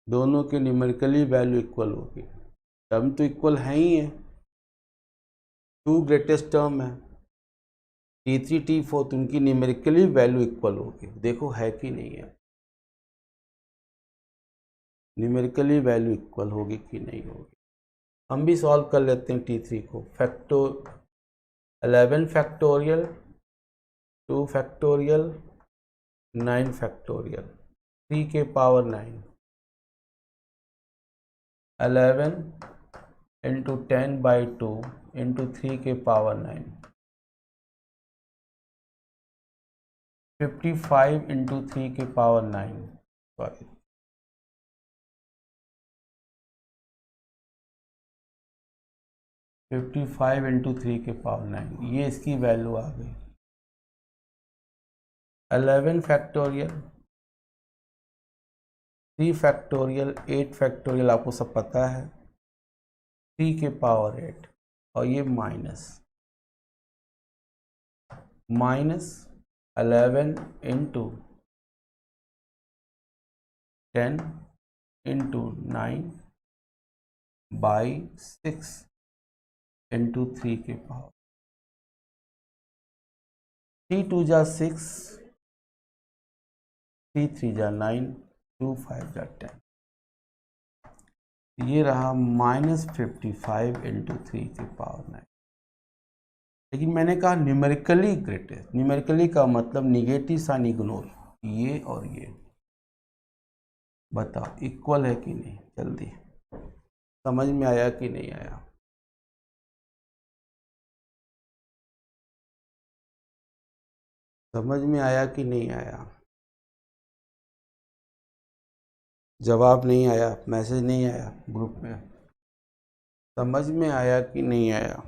Speaker 1: दोनों के न्यूमेरिकली वैल्यू इक्वल होगी। टर्म तो इक्वल है ही है, 2 ग्रेटेस्ट टर्म है T3 T4, तो उनकी न्यूमेरिकली वैल्यू इक्वल होगी। देखो है कि नहीं है, न्यूमेरिकली वैल्यू इक्वल होगी कि नहीं होगी। हम भी सॉल्व कर लेते हैं T3 को। 11 फैक्टोरियल, 2 फैक्टोरियल, 9 फैक्टोरियल, 3 के पावर 9, 11 इंटू 10/2 इंटू 3 के पावर 9, 55 इंटू 3 के पावर 9, सॉरी 55 इंटू 3 के पावर 9, ये इसकी वैल्यू आ गई। 11 फैक्टोरियल, 3 फैक्टोरियल, 8 फैक्टोरियल आपको सब पता है, 3 के पावर 8, और ये माइनस 11 इंटू 10 इंटू 9/6 इंटू 3 के पावर 3 2 जा 6, 3 3 जा 9, 2 5 जा 10, ये रहा -55 इंटू 3 के पावर 9। लेकिन मैंने कहा न्यूमेरिकली ग्रेटेस्ट, न्यूमेरिकली का मतलब निगेटिव साइन इग्नोर, ये और ये। बताओ इक्वल है कि नहीं, जल्दी समझ में आया कि नहीं आया? समझ में आया कि नहीं आया? जवाब नहीं आया, मैसेज नहीं आया ग्रुप में? समझ में आया कि नहीं आया?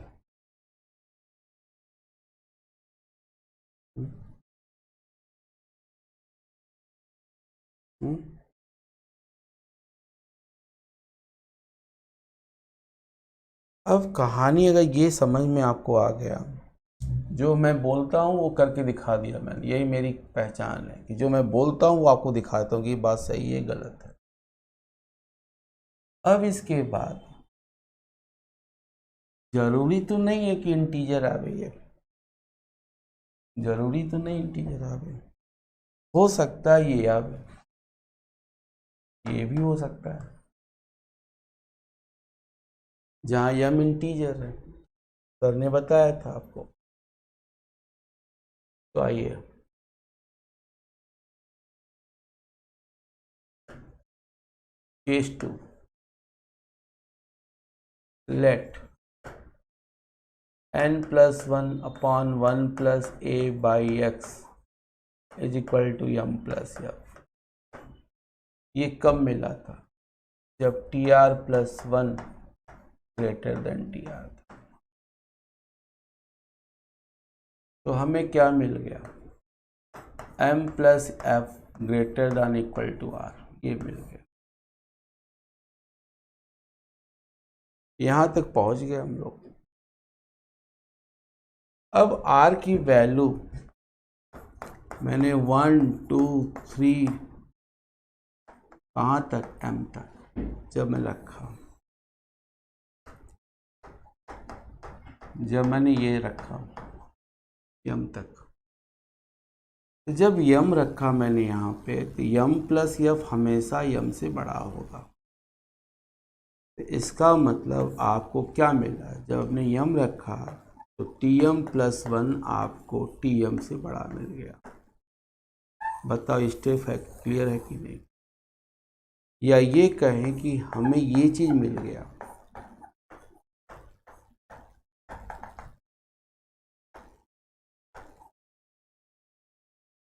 Speaker 1: अब कहानी अगर ये समझ में आपको आ गया, जो मैं बोलता हूँ वो करके दिखा दिया मैंने, यही मेरी पहचान है कि जो मैं बोलता हूँ वो आपको दिखाता हूँ कि बात सही है गलत है। अब इसके बाद जरूरी तो नहीं है कि इंटीजर आवे, ये जरूरी तो नहीं इंटीजर आवे, हो सकता है ये आवे, ये भी हो सकता है, जहाँ यम इंटीजर है, सर ने बताया था आपको। तो आइए case 2, let n+1/1 + a/x is equal to m+f। ये कब मिला था? जब tr+1 ग्रेटर देन tr था। तो हमें क्या मिल गया? m+f greater than equal to r, ये मिल गया। यहां तक पहुंच गए हम लोग। अब r की वैल्यू मैंने 1 2 3 कहाँ तक, m तक जब मैं रखा, जब मैंने ये रखा m तक, तो जब m रखा मैंने यहाँ पे, तो m+f हमेशा m से बड़ा होगा। तो इसका मतलब आपको क्या मिला? जब आपने m रखा तो tm+1 आपको tm से बड़ा मिल गया। बताओ स्टेप है, क्लियर है कि नहीं? या ये कहें कि हमें ये चीज मिल गया,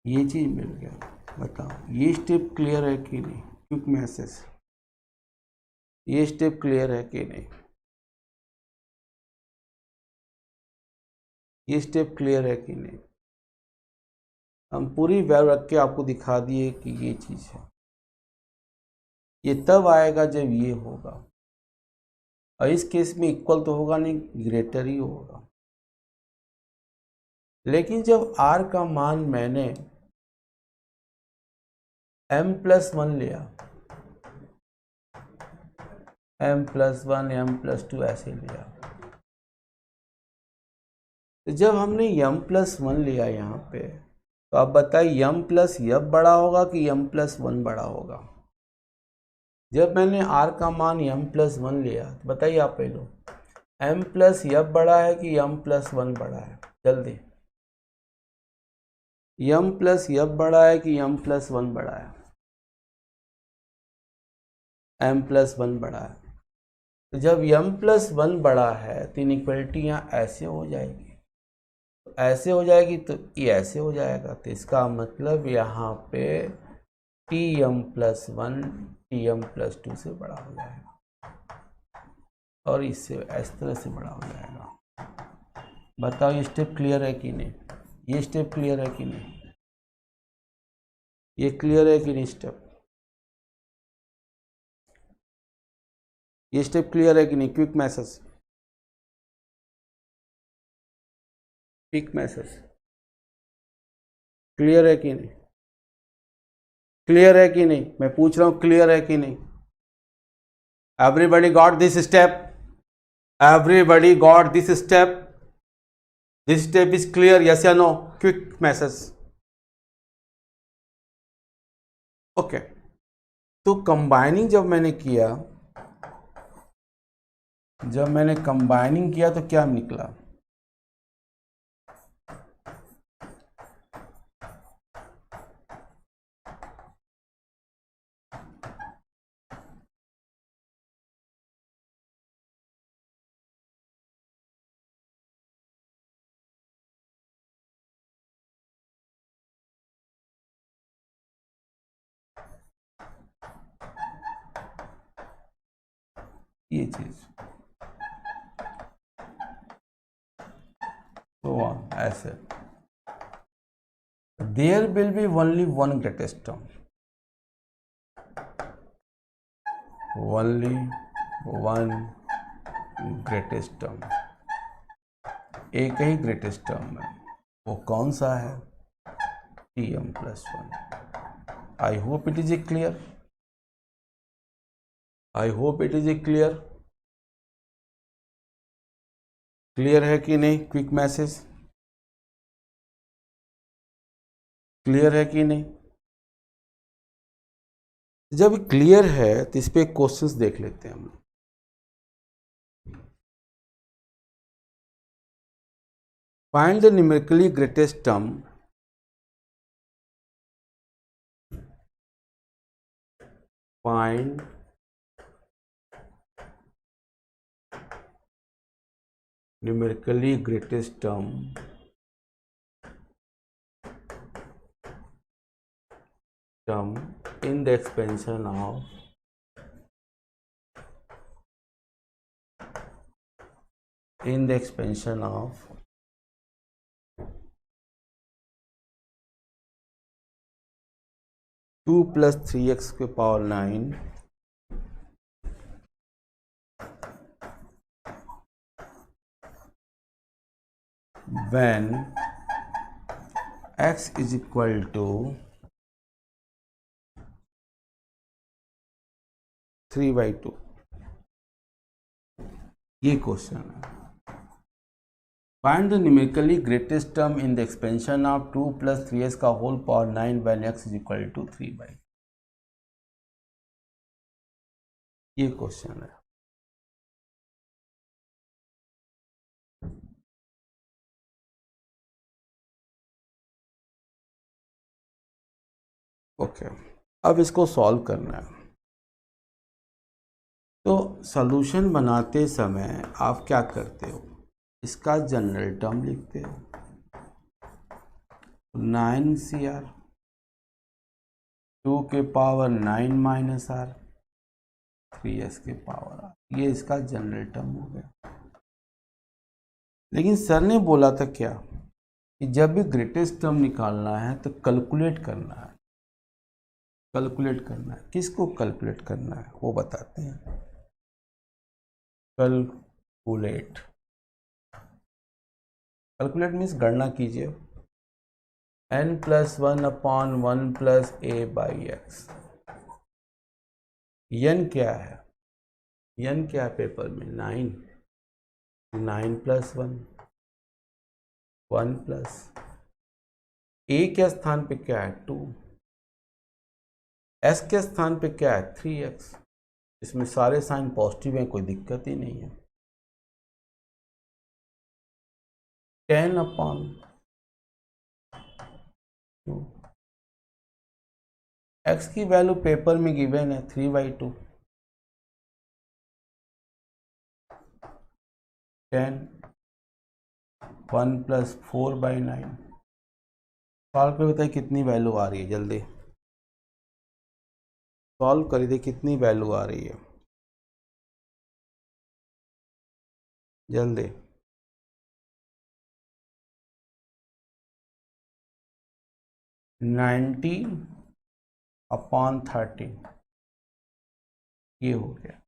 Speaker 1: ये चीज मिल गया। बताओ ये स्टेप क्लियर है कि नहीं? क्विक मैसेज, ये स्टेप क्लियर है कि नहीं? ये स्टेप क्लियर है कि नहीं? हम पूरी वैल्यू रख के आपको दिखा दिए कि ये चीज है। ये तब आएगा जब ये होगा, और इस केस में इक्वल तो होगा नहीं, ग्रेटर ही होगा। लेकिन जब r का मान मैंने m+1 लिया, m+1 m+2 ऐसे लिया, तो जब हमने m+1 लिया यहाँ पे, तो आप बताइए m+f बड़ा होगा कि m+1 बड़ा होगा? जब मैंने r का मान m+1 लिया तो बताइए आप पहले, m+f बड़ा है कि m+1 बड़ा है? जल्दी, m+f बड़ा है कि m+1 बड़ा है? m+1 बड़ा है। तो जब m+1 बड़ा है तो इनइक्वलिटी यहाँ ऐसे हो जाएगी, तो ऐसे हो जाएगी तो ये ऐसे हो जाएगा। तो इसका मतलब यहाँ पे Tm+1 Tm+2 से बड़ा हो जाएगा और इससे इस तरह से बड़ा हो जाएगा। बताओ ये स्टेप क्लियर है कि नहीं? ये स्टेप क्लियर है कि नहीं? ये क्लियर है कि नहीं स्टेप? ये स्टेप क्लियर है कि नहीं? Quick message, quick message, clear है कि नहीं? क्लियर है कि नहीं? मैं पूछ रहा हूं क्लियर है कि नहीं? Everybody got this step? Everybody got this step? This step is clear, yes या नो? Quick message. ओके, तो कंबाइनिंग जब मैंने किया, तो क्या निकला? ये चीज तो ऐसे there will be only one greatest term, only one greatest term, एक ही ग्रेटेस्ट टर्म है। वो कौन सा है? Tm+1। I hope it is a clear, I hope it is a clear. Clear है कि नहीं? क्विक मैसेज, क्लियर है कि नहीं? जब क्लियर है तो इस पे क्वेश्चंस देख लेते हैं हम लोग। Find the numerically greatest term find numerically greatest term in the expansion of two plus 3x के power 9 when x is equal to 3/2। ये क्वेश्चन है। Find the numerically greatest term in the expansion of 2 + 3x का whole power 9 when x is equal to 3/2। ये question है। Okay, अब इसको solve करना है। तो सॉल्यूशन बनाते समय आप क्या करते हो? इसका जनरल टर्म लिखते हो 9CR 2 के पावर 9 माइनस R 3s के पावर R। ये इसका जनरल टर्म हो गया। लेकिन सर ने बोला था क्या कि जब भी ग्रेटेस्ट टर्म निकालना है तो कैलकुलेट करना है। कैलकुलेट करना है, किसको कैलकुलेट करना है वो बताते हैं। कैलकुलेट, कैलकुलेट मीन्स गणना कीजिए। n+1/1 + a/x। n क्या है? n क्या है पेपर में? 9 + 1 1 प्लस a के स्थान पे क्या है? 2। s के स्थान पे क्या है? 3x। इसमें सारे साइन पॉजिटिव हैं, कोई दिक्कत ही नहीं है। 10/2। x की वैल्यू पेपर में गिवन है 3/2। 10 1 + 4/9। सॉल्व कर बताइए कितनी वैल्यू आ रही है, जल्दी सॉल्व कर दे, कितनी वैल्यू आ रही है जल्दी। 90/30 ये हो गया।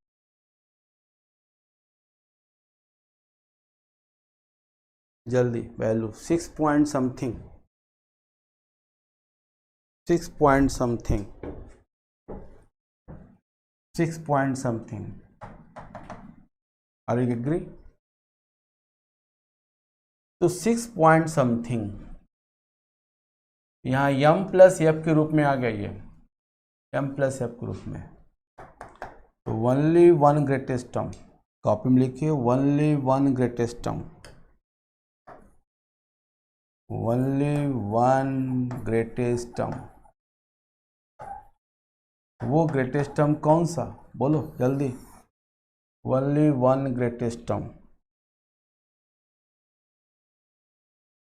Speaker 1: जल्दी value 6 point something, 6 point something, 6 point something. Are you agree? तो 6 पॉइंट समथिंग यहाँ m + f के रूप में आ गया, ये m + f के रूप में। तो only one greatest term, copy में लिखिए, only one greatest term, only one greatest term. वो ग्रेटेस्ट टर्म कौन सा, बोलो जल्दी। Only one greatest term,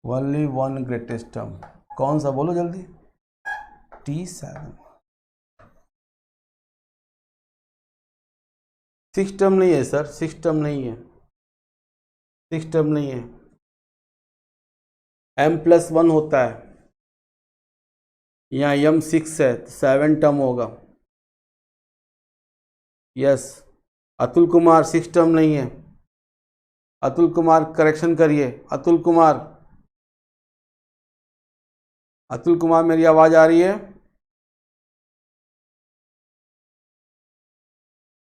Speaker 1: only one greatest term कौन सा, बोलो जल्दी। T7। 6 टर्म नहीं है सर, 6 टर्म नहीं है, 6 टर्म नहीं है। m + 1 होता है, यहाँ m 6 है तो 7 टर्म होगा। यस, अतुल कुमार 6 टर्म नहीं है। अतुल कुमार करेक्शन करिए, अतुल कुमार, अतुल कुमार मेरी आवाज आ रही है?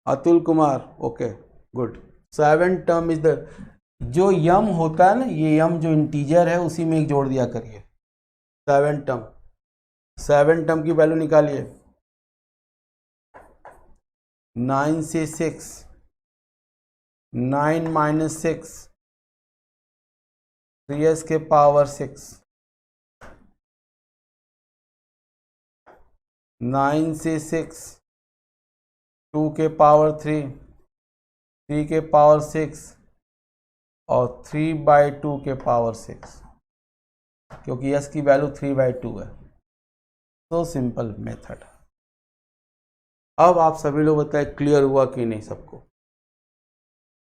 Speaker 1: Atul Kumar, okay good. 7 term is the, जो यम होता है ना, ये यम जो इंटीजर है उसी में एक जोड़ दिया करिए। 7 टर्म, 7 टर्म की वैल्यू निकालिए। 9 से 6, 9 - 6, 3s के पावर 6, 9 से 6, 2 के पावर 3, 3 के पावर 6 और 3/2 के पावर 6, क्योंकि s की वैल्यू 3/2 है। तो सिंपल मेथड। अब आप सभी लोग बताएं क्लियर हुआ कि नहीं सबको?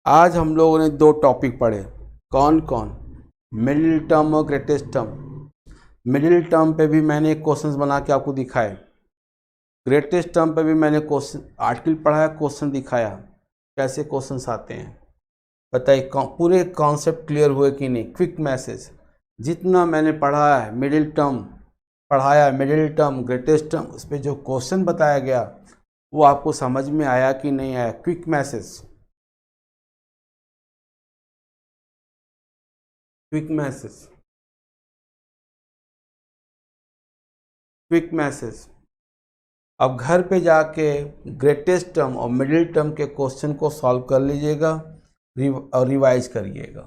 Speaker 1: आज हम लोगों ने 2 टॉपिक पढ़े, कौन कौन? मिडिल टर्म और ग्रेटेस्ट टर्म। मिडिल टर्म पे भी मैंने क्वेश्चंस बना के आपको दिखाए, ग्रेटेस्ट टर्म पे भी मैंने क्वेश्चन आर्टिकल पढ़ाया, क्वेश्चन दिखाया कैसे क्वेश्चंस आते हैं। बताइए पूरे कॉन्सेप्ट क्लियर हुए कि नहीं? क्विक मैसेज, जितना मैंने पढ़ा है मिडिल टर्म पढ़ाया, मिडिल टर्म, ग्रेटेस्ट टर्म, उस पर जो क्वेश्चन बताया गया वो आपको समझ में आया कि नहीं आया? Quick message, quick message, quick message. अब घर पे जाके ग्रेटेस्ट टर्म और मिडिल टर्म के क्वेश्चन को सॉल्व कर लीजिएगा और रिवाइज करिएगा,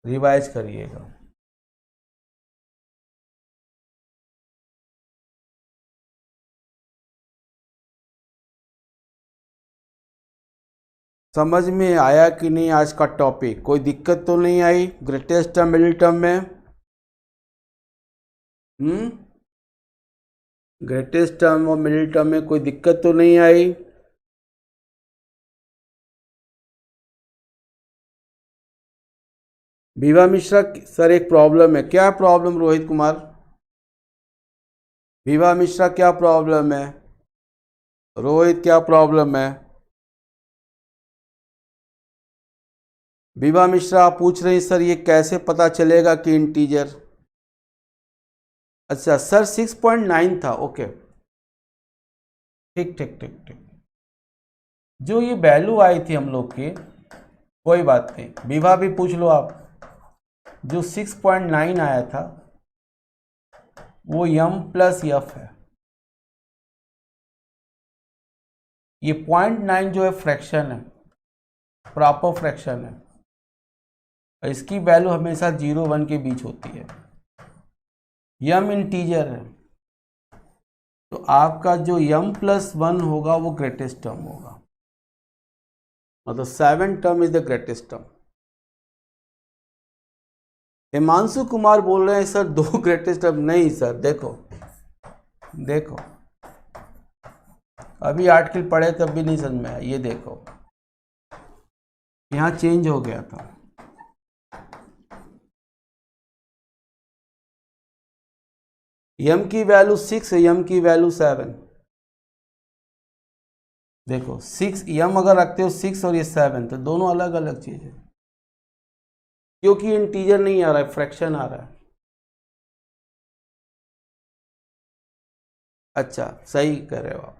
Speaker 1: रिवाइज करिएगा। समझ में आया कि नहीं आज का टॉपिक? कोई दिक्कत तो नहीं आई ग्रेटेस्ट टर्म मिडिल टर्म में? ग्रेटेस्ट टर्म और मिडिल टर्म में कोई दिक्कत तो नहीं आई? विभा मिश्रा सर एक प्रॉब्लम है। क्या प्रॉब्लम रोहित कुमार? विभा मिश्रा क्या प्रॉब्लम है? रोहित क्या प्रॉब्लम है? विभा मिश्रा आप पूछ रहे हैं सर ये कैसे पता चलेगा कि इंटीजर? अच्छा सर 6.9 था, ओके ठीक ठीक ठीक ठीक। जो ये वैल्यू आई थी हम लोग की, कोई बात नहीं, विभा भी पूछ लो आप। जो 6.9 आया था वो m + f है, ये 0.9 जो है फ्रैक्शन है, प्रॉपर फ्रैक्शन है, और इसकी वैल्यू हमेशा 0-1 के बीच होती है। यम इंटीजर है, तो आपका जो m+1 होगा वो ग्रेटेस्ट टर्म होगा, मतलब 7 term is the greatest term. Himanshu Kumar बोल रहे हैं सर 2 ग्रेटेस्ट टर्म। नहीं सर, देखो अभी आर्टिकल पढ़े तब भी नहीं समझ में आया। ये देखो यहाँ चेंज हो गया था। यम की वैल्यू 6 है, यम की वैल्यू 7। देखो 6 यम अगर रखते हो 6 और ये 7 तो दोनों अलग अलग चीज है, क्योंकि इंटीजर नहीं आ रहा है, फ्रैक्शन आ रहा है। अच्छा सही कह रहे हो आप।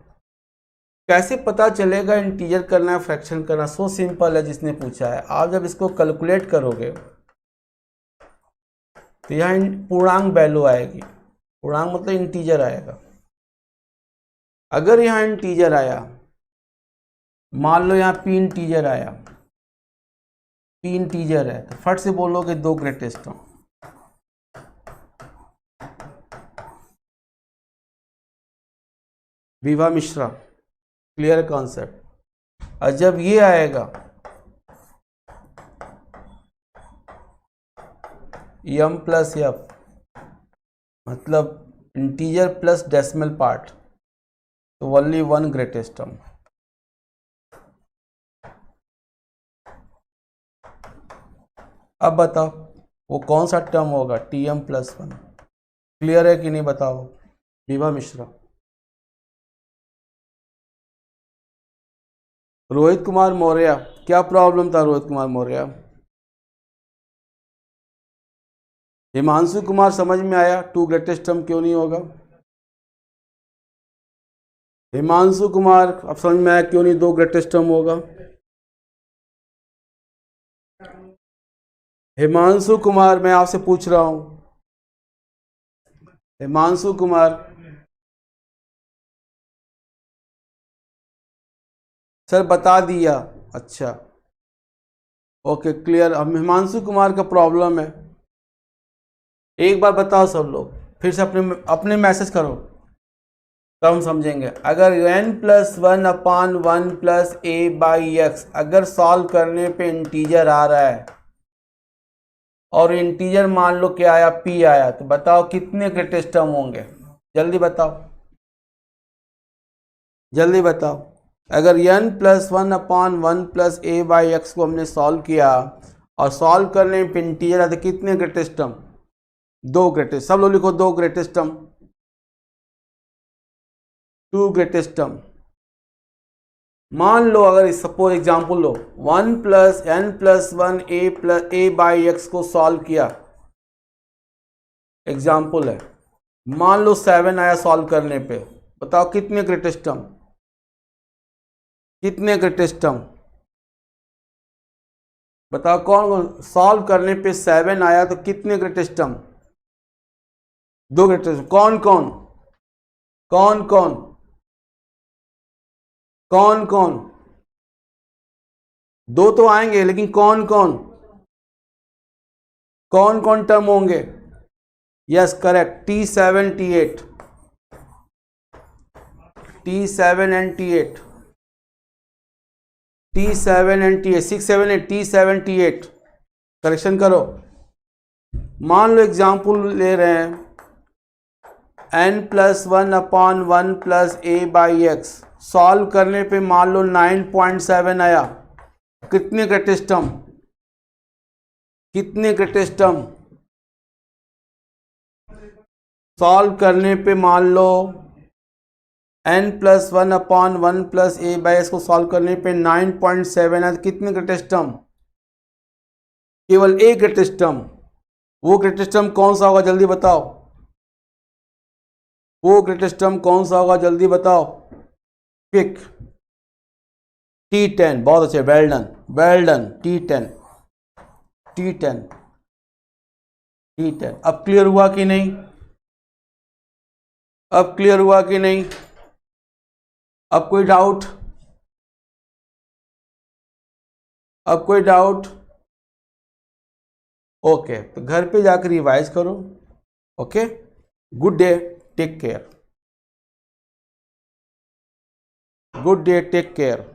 Speaker 1: कैसे पता चलेगा इंटीजर करना है फ्रैक्शन करना? सो सिंपल है, जिसने पूछा है। आप जब इसको कैलकुलेट करोगे तो यहाँ पूर्णांक वैल्यू आएगी। पूर्णांक मतलब इंटीजर आएगा। अगर यहाँ इंटीजर आया, मान लो यहाँ पी इंटीजर आया, पी इंटीजर है, तो फट से बोलोगे 2 greatest term. Vibha Mishra, clear concept. और जब ये आएगा m प्लस एफ, मतलब इंटीजर प्लस डेसिमल पार्ट, तो ओनली 1 ग्रेटेस्ट टर्म। अब बताओ वो कौन सा टर्म होगा? Tm+1। क्लियर है कि नहीं बताओ विभा मिश्रा। रोहित कुमार मौर्य, क्या प्रॉब्लम था रोहित कुमार मौर्य? हिमांशु कुमार समझ में आया 2 ग्रेटेस्ट टर्म क्यों नहीं होगा? हिमांशु कुमार अब समझ में आया क्यों नहीं 2 ग्रेटेस्ट टर्म होगा? हिमांशु कुमार, मैं आपसे पूछ रहा हूं, हिमांशु कुमार, सर बता दिया। अच्छा ओके क्लियर। अब हिमांशु कुमार का प्रॉब्लम है, एक बार बताओ सब लोग, फिर से अपने मैसेज करो तब हम समझेंगे। अगर n+1/1 + a/x अगर सॉल्व करने पे इंटीजर आ रहा है और इंटीजर मान लो क्या आया, p आया, तो बताओ कितने ग्रेटेस्ट टर्म होंगे? जल्दी बताओ, जल्दी बताओ। अगर n+1/1 + a/x को हमने सॉल्व किया और सॉल्व करने पे इंटीजर आया तो कितने ग्रेटेस्ट टर्म? 2 ग्रेटेस्ट। सब लोग लिखो 2 ग्रेटेस्ट टर्म, 2 ग्रेटेस्ट टर्म। मान लो अगर सपोज एग्जांपल लो 1 + n+1 a/x को सॉल्व किया, एग्जांपल है, मान लो 7 आया सॉल्व करने पे, बताओ कितने ग्रेटेस्ट टर्म? कितने ग्रेटेस्ट टर्म बताओ? कौन सॉल्व करने पे 7 आया तो कितने ग्रेटेस्ट टर्म? 2 ग्रेटेस्ट। कौन कौन कौन कौन कौन कौन? 2 तो आएंगे, लेकिन कौन कौन कौन कौन टर्म होंगे? Yes correct, T7 T8, T7 and T8, T7 and T8, 6 7 8, T7 T8। Correction करो। मान लो एग्जांपल ले रहे हैं n+1/1 + a/x सॉल्व करने पे मान लो 9.7 आया, कितने ग्रेटेस्ट टर्म? कितने ग्रेटेस्ट टर्म? सॉल्व करने पे मान लो n+1/1 + a/x को सॉल्व करने पे 9.7 है, कितने ग्रेटेस्ट टर्म? केवल एक ग्रेटेस्ट टर्म। वो ग्रेटेस्ट टर्म कौन सा होगा जल्दी बताओ? वो ग्रेटेस्ट टर्म कौन सा होगा जल्दी बताओ? पिक। T10, बहुत अच्छे, well done well done. T10 T10 T10। अब क्लियर हुआ कि नहीं? अब क्लियर हुआ कि नहीं? अब कोई डाउट? अब कोई डाउट? ओके, तो घर पे जाकर रिवाइज करो। Okay, good day, take care. Good day, take care.